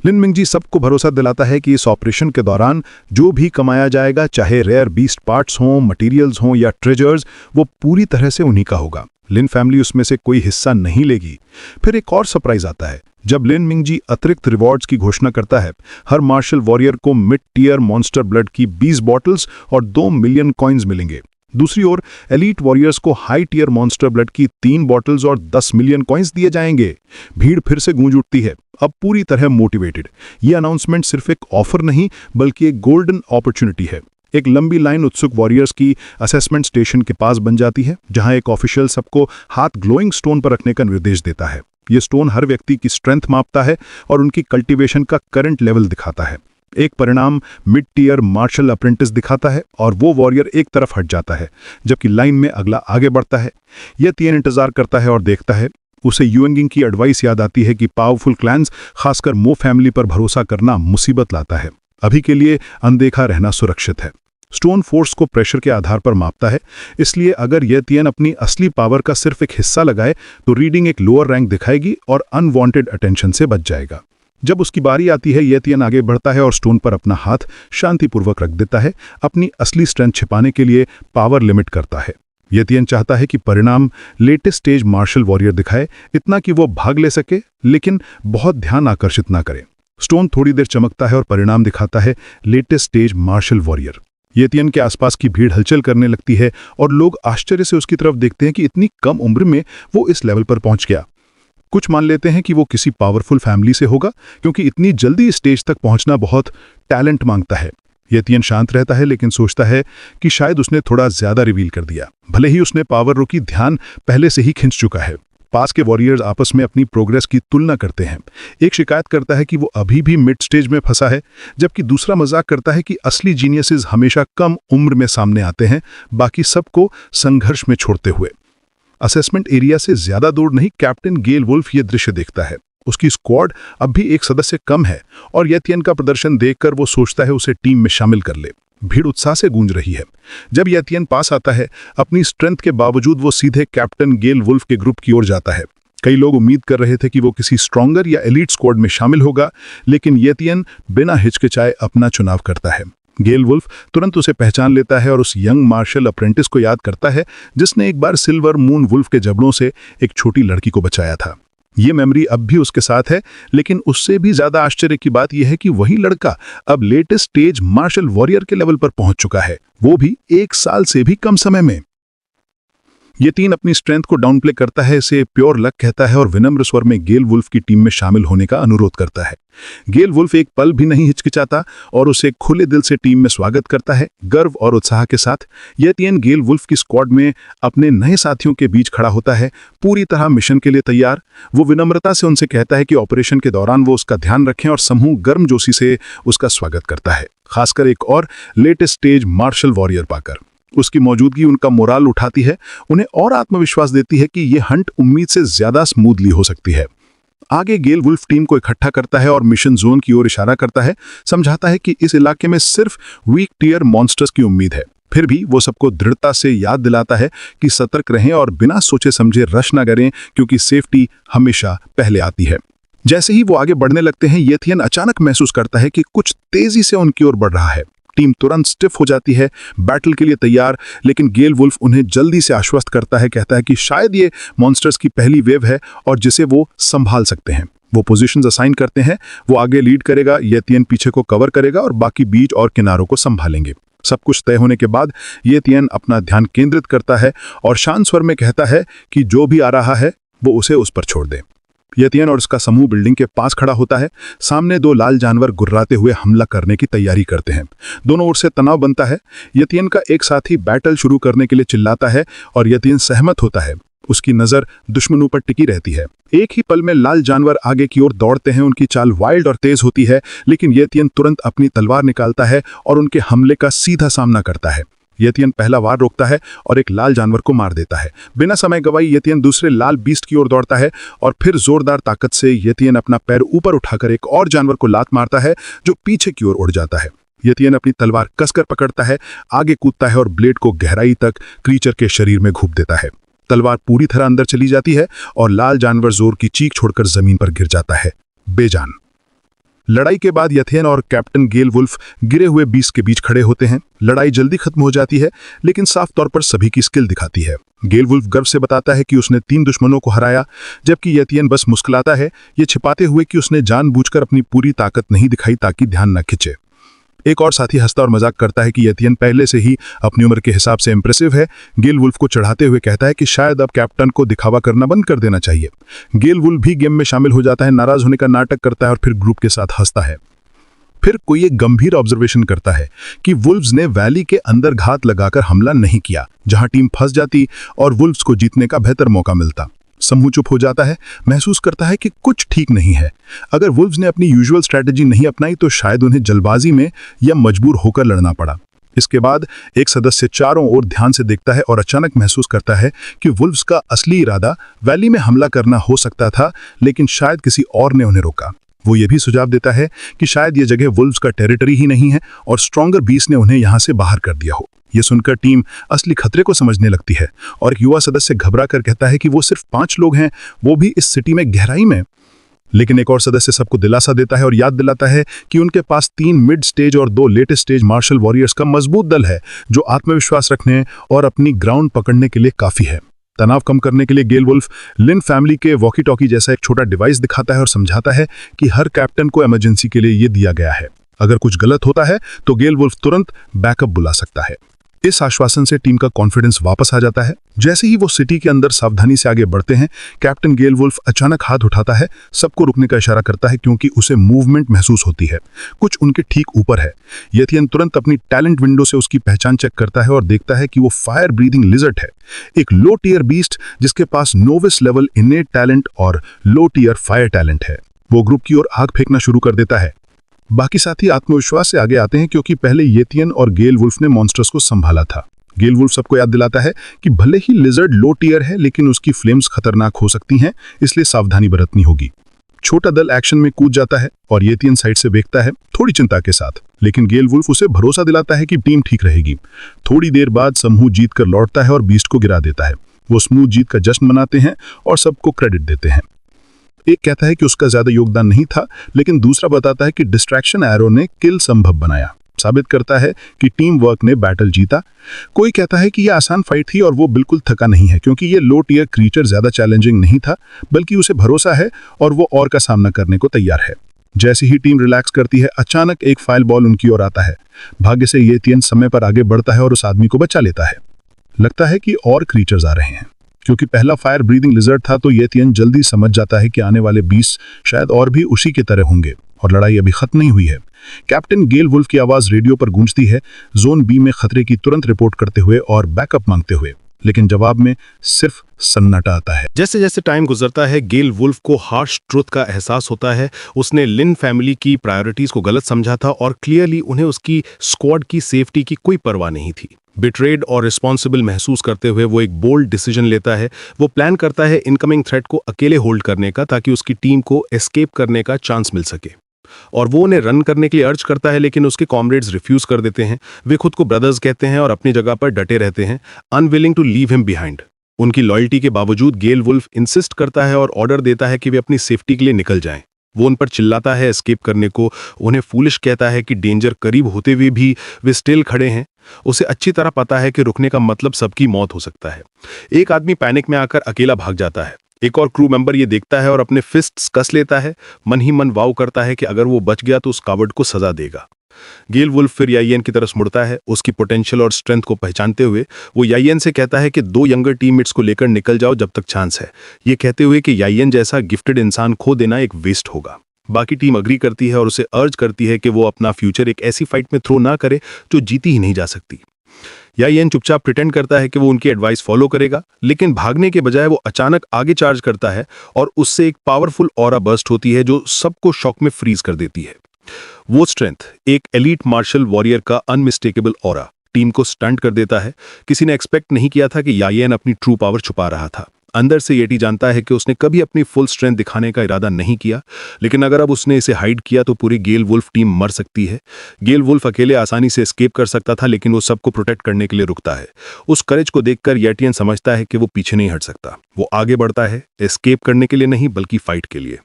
लिन मिंगजी सबको भरोसा दिलाता है कि इस ऑपरेशन के दौरान जो भी कमाया जाएगा, चाहे रेयर बीस्ट पार्ट्स हों, मटेरियल्स हों या ट्रेजर्स, वो पूरी तरह से उन्हीं का होगा। लिन फैमिली उसमें से कोई हिस्सा नहीं लेगी। फिर एक और सरप्राइज आता है जब लिन मिंगजी अतिरिक्त रिवॉर्ड्स की घोषणा करता है। हर मार्शल वॉरियर को मिड टीयर मॉन्स्टर ब्लड की 20 बॉटल्स और 2 मिलियन कॉइन्स मिलेंगे। दूसरी ओर एलीट वॉरियर्स को हाई टीयर मॉन्स्टर ब्लड की 3 बॉटल्स और 10 मिलियन कॉइन्स दिए जाएंगे। भीड़ फिर से गूंज उठती है, अब पूरी तरह मोटिवेटेड। ये अनाउंसमेंट सिर्फ एक ऑफर नहीं बल्कि एक गोल्डन अपॉर्चुनिटी है। एक लंबी लाइन उत्सुक वॉरियर्स की असेसमेंट स्टेशन के पास बन जाती है, जहां एक ऑफिशियल सबको हाथ ग्लोइंग स्टोन पर रखने का निर्देश देता है। ये स्टोन हर व्यक्ति की स्ट्रेंथ मापता है और उनकी कल्टीवेशन का करंट लेवल दिखाता है। एक परिणाम मिड टीयर मार्शल अप्रेंटिस दिखाता है और वो वॉरियर एक तरफ हट जाता है जबकि लाइन में अगला आगे बढ़ता है। यह तीन इंतजार करता है और देखता है। उसे यूएंगिंग की एडवाइस याद आती है कि पावरफुल क्लैंस, खासकर मो फैमिली पर भरोसा करना मुसीबत लाता है। अभी के लिए अनदेखा रहना सुरक्षित है। स्टोन फोर्स को प्रेशर के आधार पर मापता है, इसलिए अगर येतियन अपनी असली पावर का सिर्फ एक हिस्सा लगाए तो रीडिंग एक लोअर रैंक दिखाएगी और अनवांटेड अटेंशन से बच जाएगा। जब उसकी बारी आती है, येतियन आगे बढ़ता है और स्टोन पर अपना हाथ शांतिपूर्वक रख देता है। अपनी असली स्ट्रेंथ छिपाने के लिए पावर लिमिट करता है। येतियन चाहता है कि परिणाम लेटेस्ट स्टेज मार्शल वॉरियर दिखाए, इतना कि वो भाग ले सके लेकिन बहुत ध्यान आकर्षित ना करे। स्टोन थोड़ी देर चमकता है और परिणाम दिखाता है लेटेस्ट स्टेज मार्शल वॉरियर। येतियन के आसपास की भीड़ हलचल करने लगती है और लोग आश्चर्य से उसकी तरफ देखते हैं कि इतनी कम उम्र में वो इस लेवल पर पहुंच गया। कुछ मान लेते हैं कि वो किसी पावरफुल फैमिली से होगा, क्योंकि इतनी जल्दी स्टेज तक पहुंचना बहुत टैलेंट मांगता है। येतियन शांत रहता है लेकिन सोचता है कि शायद उसने थोड़ा ज्यादा रिवील कर दिया। भले ही उसने पावर रो की ध्यान पहले से ही खींच चुका है। पास के वॉरियर्स आपस में अपनी प्रोग्रेस की तुलना करते हैं। एक शिकायत करता है कि वो अभी भी मिड स्टेज में फंसा है, जबकि दूसरा मजाक करता है कि असली जीनियसेस हमेशा कम उम्र में सामने आते हैं, बाकी सबको संघर्ष में छोड़ते हुए। असेसमेंट एरिया से ज्यादा दूर नहीं कैप्टन गेल वुल्फ ये दृश्य देखता है। उसकी स्क्वाड अब भी एक सदस्य कम है और येतियन का प्रदर्शन देखकर वो सोचता है उसे टीम में शामिल कर ले। भीड़ उत्साह से गूंज रही है। जब येतियन पास आता है, अपनी स्ट्रेंथ के बावजूद वो सीधे कैप्टन गेल वुल्फ के ग्रुप की ओर जाता है। कई लोग उम्मीद कर रहे थे कि वो किसी स्ट्रॉन्गर या एलीट स्क्वाड में शामिल होगा, लेकिन येतियन बिना हिचकिचाए अपना चुनाव करता है। गेल वुल्फ तुरंत उसे पहचान लेता है और उस यंग मार्शल अप्रेंटिस को याद करता है जिसने एक बार सिल्वर मून वुल्फ के जबड़ों से एक छोटी लड़की को बचाया था। ये मेमोरी अब भी उसके साथ है, लेकिन उससे भी ज्यादा आश्चर्य की बात यह है कि वही लड़का अब लेटेस्ट स्टेज मार्शल वॉरियर के लेवल पर पहुंच चुका है, वो भी 1 साल से भी कम समय में। ये तीन अपनी स्ट्रेंथ को डाउनप्ले करता है, इसे प्योर लक कहता है और विनम्र स्वर में गेल वुल्फ की टीम में शामिल होने का अनुरोध करता है। गेल वुल्फ एक पल भी नहीं हिचकिचाता और उसे खुले दिल से टीम में स्वागत करता है, गर्व और उत्साह के साथ। येतियन गेल वुल्फ की स्क्वाड में अपने नए साथियों के बीच खड़ा होता है, पूरी तरह मिशन के लिए तैयार। वो विनम्रता से उनसे कहता है कि ऑपरेशन के दौरान वो उसका ध्यान रखें और समूह गर्मजोशी से उसका स्वागत करता है, खासकर एक और लेटेस्ट स्टेज मार्शल वॉरियर पाकर। उसकी मौजूदगी उनका मोराल उठाती है, उन्हें और आत्मविश्वास देती है कि यह हंट उम्मीद से ज्यादा स्मूथली हो सकती है। आगे गेल वुल्फ टीम को इकट्ठा करता है और मिशन जोन की ओर इशारा करता है, समझाता है कि इस इलाके में सिर्फ वीक टीयर मॉन्स्टर्स की उम्मीद है। फिर भी वो सबको दृढ़ता से याद दिलाता है कि सतर्क रहें और बिना सोचे समझे रश न करें, क्योंकि सेफ्टी हमेशा पहले आती है। जैसे ही वो आगे बढ़ने लगते हैं, येतियन अचानक महसूस करता है कि कुछ तेजी से उनकी ओर बढ़ रहा है। टीम तुरंत स्टिफ हो जाती है, बैटल के लिए तैयार, लेकिन गेल वुल्फ उन्हें जल्दी से आश्वस्त करता है, कहता है कि शायद ये मॉन्स्टर्स की पहली वेव है और जिसे वो संभाल सकते हैं। वो पोजीशंस असाइन करते हैं, वो आगे लीड करेगा, येतियन पीछे को कवर करेगा और बाकी बीच और किनारों को संभालेंगे। सब कुछ तय होने के बाद येतियन अपना ध्यान केंद्रित करता है और शांत स्वर में कहता है कि जो भी आ रहा है वो उसे उस पर छोड़ दे। यतियन और उसका समूह बिल्डिंग के पास खड़ा होता है। सामने दो लाल जानवर गुर्राते हुए हमला करने की तैयारी करते हैं। दोनों ओर से तनाव बनता है। यतियन का एक साथी बैटल शुरू करने के लिए चिल्लाता है और यतियन सहमत होता है। उसकी नजर दुश्मनों पर टिकी रहती है। एक ही पल में लाल जानवर आगे की ओर दौड़ते हैं। उनकी चाल वाइल्ड और तेज होती है, लेकिन यतियन तुरंत अपनी तलवार निकालता है और उनके हमले का सीधा सामना करता है। यतियन पहला वार रोकता है और एक लाल जानवर को मार देता है। बिना समय गवाए यतियन दूसरे लाल बीस्ट की ओर दौड़ता है और फिर जोरदार ताकत से यतियन अपना पैर ऊपर उठाकर एक और जानवर को लात मारता है जो पीछे की ओर उड़ जाता है। यतियन अपनी तलवार कसकर पकड़ता है, आगे कूदता है और ब्लेड को गहराई तक क्रीचर के शरीर में घूप देता है। तलवार पूरी तरह अंदर चली जाती है और लाल जानवर जोर की चीख छोड़कर जमीन पर गिर जाता है, बेजान। लड़ाई के बाद यतियन और कैप्टन गेल वुल्फ गिरे हुए बीस्ट के बीच खड़े होते हैं। लड़ाई जल्दी खत्म हो जाती है, लेकिन साफ तौर पर सभी की स्किल दिखाती है। गेल वुल्फ गर्व से बताता है कि उसने 3 दुश्मनों को हराया, जबकि यतियन बस मुस्कुराता है, ये छिपाते हुए कि उसने जानबूझकर अपनी पूरी ताकत नहीं दिखाई ताकि ध्यान न खिंचे। एक और साथी हंसता और मजाक करता है कि यतियन पहले से ही अपनी उम्र के हिसाब से इंप्रेसिव है। गेल वुल्फ को चढ़ाते हुए कहता है कि शायद अब कैप्टन को दिखावा करना बंद कर देना चाहिए। गेल वुल्फ भी गेम में शामिल हो जाता है, नाराज होने का नाटक करता है और फिर ग्रुप के साथ हंसता है। फिर कोई एक गंभीर ऑब्जर्वेशन करता है कि वुल्व्स ने वैली के अंदर घात लगाकर हमला नहीं किया, जहां टीम फंस जाती और वुल्व्स को जीतने का बेहतर मौका मिलता। समूह चुप हो जाता है, महसूस करता है कि कुछ ठीक नहीं है। अगर वुल्व्स ने अपनी यूजुअल स्ट्रैटेजी नहीं अपनाई तो शायद उन्हें जल्दबाजी में या मजबूर होकर लड़ना पड़ा। इसके बाद एक सदस्य चारों ओर ध्यान से देखता है और अचानक महसूस करता है कि वुल्व्स का असली इरादा वैली में हमला करना हो सकता था, लेकिन शायद किसी और ने उन्हें रोका। वो ये भी सुझाव देता है कि शायद ये जगह वुल्व्स का टेरिटरी ही नहीं है और स्ट्रॉन्गर बीस्ट ने उन्हें यहां से बाहर कर दिया हो। ये सुनकर टीम असली खतरे को समझने लगती है और एक युवा सदस्य घबरा कर कहता है कि वो सिर्फ 5 लोग हैं, वो भी इस सिटी में गहराई में। लेकिन एक और सदस्य सबको दिलासा देता है और याद दिलाता है कि उनके पास 3 मिड स्टेज और 2 लेट स्टेज मार्शल वॉरियर्स का मजबूत दल है, जो आत्मविश्वास रखने और अपनी ग्राउंड पकड़ने के लिए काफी है। तनाव कम करने के लिए गेल वुल्फ लिन फैमिली के वॉकी टॉकी जैसा एक छोटा डिवाइस दिखाता है और समझाता है कि हर कैप्टन को इमरजेंसी के लिए ये दिया गया है। अगर कुछ गलत होता है तो गेल वुल्फ तुरंत बैकअप बुला सकता है। इस आश्वासन से टीम का कॉन्फिडेंस वापस आ जाता है। जैसे ही वो सिटी के अंदर सावधानी से आगे बढ़ते हैं, कैप्टन गेल वुल्फ अचानक हाथ उठाता है, सबको रुकने का इशारा करता है क्योंकि उसे मूवमेंट महसूस होती है, कुछ उनके ठीक ऊपर है। यतियन तुरंत अपनी टैलेंट विंडो से उसकी पहचान चेक करता है और देखता है कि वो फायर ब्रीदिंग लिजर्ड है, एक लो टीयर बीस्ट जिसके पास नोविस लेवल इनेट टैलेंट और लो टीयर फायर टैलेंट है। वो ग्रुप की ओर आग फेंकना शुरू कर देता है। बाकी साथी आत्मविश्वास से आगे आते हैं क्योंकि पहले यतियन और गेल वुल्फ ने मॉन्स्टर्स को संभाला था। गेल वुल्फ सबको याद दिलाता है कि भले ही लिजर्ड लो टीयर है, लेकिन उसकी फ्लेम्स खतरनाक हो सकती हैं, इसलिए सावधानी बरतनी होगी। छोटा दल एक्शन में कूद जाता है और यतियन साइड से देखता है, थोड़ी चिंता के साथ, लेकिन गेल वुल्फ उसे भरोसा दिलाता है कि टीम ठीक रहेगी। थोड़ी देर बाद समूह जीत कर लौटता है और बीस्ट को गिरा देता है। वो स्मूथ जीत का जश्न मनाते हैं और सबको क्रेडिट देते हैं। एक कहता है कि उसका ज्यादा योगदान नहीं था, लेकिन दूसरा बताता है कि डिस्ट्रैक्शन एरो ने किल संभव बनाया, साबित करता है कि टीम वर्क ने बैटल जीता। कोई कहता है कि यह आसान फाइट थी और वो बिल्कुल थका नहीं है क्योंकि ये लो टियर क्रीचर ज्यादा चैलेंजिंग नहीं था, बल्कि उसे भरोसा है और वो और का सामना करने को तैयार है। जैसे ही टीम रिलैक्स करती है, अचानक एक फायर बॉल उनकी ओर आता है। भाग्य से यतियन समय पर आगे बढ़ता है और उस आदमी को बचा लेता है। लगता है कि और क्रीचर्स आ रहे हैं। क्योंकि पहला फायर ब्रीदिंग लिजर्ड था तो यतियन जल्दी समझ जाता है कि आने वाले 20 शायद और भी उसी की तरह होंगे और लड़ाई अभी खत्म नहीं हुई है। कैप्टन गेल वुल्फ की आवाज रेडियो पर गूंजती है, जोन बी में खतरे की तुरंत रिपोर्ट करते हुए और बैकअप मांगते हुए, लेकिन जवाब में सिर्फ सन्नाटा आता है। जैसे जैसे टाइम गुजरता है, गेल वुल्फ को हार्श ट्रुथ का एहसास होता है। उसने लिन फैमिली की प्रायोरिटीज को गलत समझा था और क्लियरली उन्हें उसकी स्क्वाड की सेफ्टी की कोई परवाह नहीं थी। बिट्रेड और रिस्पॉन्सिबल महसूस करते हुए वो एक बोल्ड डिसीजन लेता है। वो प्लान करता है इनकमिंग थ्रेट को अकेले होल्ड करने का, ताकि उसकी टीम को एस्केप करने का चांस मिल सके। और वो उन्हें रन करने के लिए अर्ज करता है, लेकिन उसके कॉमरेड्स रिफ्यूज कर देते हैं। वे खुद को ब्रदर्स कहते हैं और अपनी जगह पर डटे रहते हैं, unwilling to leave him behind. उनकी लॉयल्टी के बावजूद गेल वुल्फ इंसिस्ट करता है और ऑर्डर देता है कि वे अपनी सेफ्टी के लिए निकल जाएं। वो उन पर चिल्लाता है एस्केप करने को, उन्हें फूलिश कहता है कि डेंजर करीब होते हुए भी वे स्टिल खड़े हैं। उसे अच्छी तरह पता है कि रुकने का मतलब सबकी मौत हो सकता है। एक आदमी पैनिक में आकर अकेला भाग जाता है। एक और क्रू मेंबर ये देखता है और अपने फिस्ट्स कस लेता है। मन ही मन वाव करता है कि अगर वो बच गया तो उस कावर्ड को सजा देगा। गेल वुल्फ फिर याइयन की तरफ मुड़ता है। उसकी पोटेंशियल और स्ट्रेंथ को पहचानते हुए वो याइयन से कहता है कि 2 यंगर टीममेट्स को लेकर निकल जाओ जब तक चांस है, ये कहते हुए कि याइयन जैसा गिफ्टेड इंसान खो देना एक वेस्ट होगा। बाकी टीम अग्री करती है और उसे अर्ज करती है कि वो अपना फ्यूचर एक ऐसी फाइट में थ्रो ना करे जो जीती ही नहीं जा सकती। याइयन चुपचाप प्रिटेंड करता है कि वो उनकी एडवाइस फॉलो करेगा, लेकिन भागने के बजाय वो अचानक आगे चार्ज करता है और उससे एक पावरफुल ऑरा बर्स्ट होती है जो सबको शॉक में फ्रीज कर देती है। वो स्ट्रेंथ, एक एलीट मार्शल वॉरियर का अनमिस्टेकेबल ऑरा, टीम को स्टंट कर देता है। किसी ने एक्सपेक्ट नहीं किया था कि याइयन अपनी ट्रू पावर छुपा रहा था। अंदर से येटी जानता है कि उसने कभी अपनी फुल स्ट्रेंथ दिखाने का इरादा नहीं किया, लेकिन अगर अब उसने इसे हाइड किया तो पूरी गेल वुल्फ टीम मर सकती है। गेल वुल्फ अकेले आसानी से एस्केप कर सकता था, लेकिन वो सबको प्रोटेक्ट करने के लिए रुकता है। उस करेज को देखकर येटियन समझता है कि वो पीछे नहीं हट सकता। वो आगे बढ़ता है, एस्केप करने के लिए नहीं बल्कि फाइट के लिए।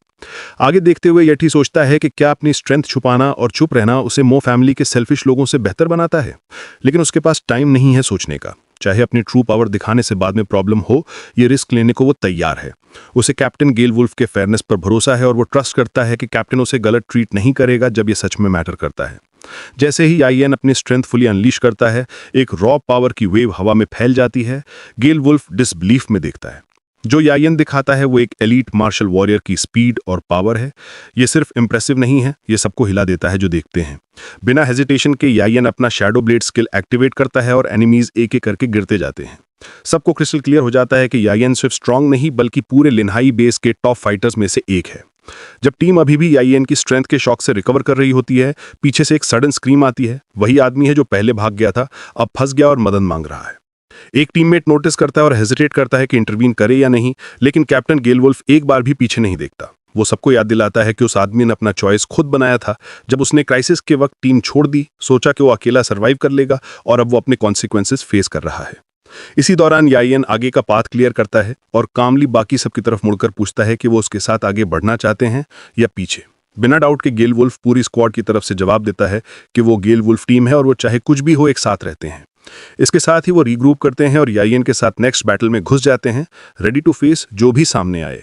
आगे देखते हुए येटी सोचता है कि क्या अपनी स्ट्रेंथ छुपाना और चुप रहना उसे मो फैमिली के सेल्फिश लोगों से बेहतर बनाता है, लेकिन उसके पास टाइम नहीं है सोचने का। चाहे अपनी ट्रू पावर दिखाने से बाद में प्रॉब्लम हो, ये रिस्क लेने को वो तैयार है। उसे कैप्टन गेल वुल्फ के फेयरनेस पर भरोसा है और वो ट्रस्ट करता है कि कैप्टन उसे गलत ट्रीट नहीं करेगा जब ये सच में मैटर करता है। जैसे ही याइयन अपनी स्ट्रेंथ फुली अनलीश करता है, एक रॉ पावर की वेव हवा में फैल जाती है। गेल वुल्फ डिसबिलीफ में देखता है। जो याइयन दिखाता है वो एक एलीट मार्शल वॉरियर की स्पीड और पावर है। ये सिर्फ इंप्रेसिव नहीं है, ये सबको हिला देता है जो देखते हैं। बिना हेजिटेशन के याइयन अपना शैडो ब्लेड स्किल एक्टिवेट करता है और एनिमीज एक एक करके गिरते जाते हैं। सबको क्रिस्टल क्लियर हो जाता है कि याइयन सिर्फ स्ट्रांग नहीं बल्कि पूरे लिन्हाई बेस के टॉप फाइटर्स में से एक है। जब टीम अभी भी याइयन की स्ट्रेंथ के शॉक से रिकवर कर रही होती है, पीछे से एक सडन स्क्रीम आती है। वही आदमी है जो पहले भाग गया था, अब फंस गया और मदद मांग रहा है। एक टीममेट नोटिस करता है और हेजिटेट करता है कि इंटरवीन करे या नहीं, लेकिन कैप्टन गेल वुल्फ एक बार भी पीछे नहीं देखता। वो सबको याद दिलाता है कि उस आदमी ने अपना चॉइस खुद बनाया था। जब उसने क्राइसिस के वक्त टीम छोड़ दी, सोचा कि वो अकेला सर्वाइव कर लेगा, और अब वो अपने कॉन्सिक्वेंसेस फेस कर रहा है। इसी दौरान याइयन आगे का पाथ क्लियर करता है और कामली बाकी सबकी तरफ मुड़कर पूछता है कि वो उसके साथ आगे बढ़ना चाहते हैं या पीछे। बिना डाउट के गेल वुल्फ पूरी स्क्वाड की तरफ से जवाब देता है कि वो गेल वुल्फ टीम है और वो चाहे कुछ भी हो एक साथ रहते हैं। इसके साथ ही वो रीग्रुप करते हैं और याइयन के साथ नेक्स्ट बैटल में घुस जाते हैं, रेडी टू फेस जो भी सामने आए।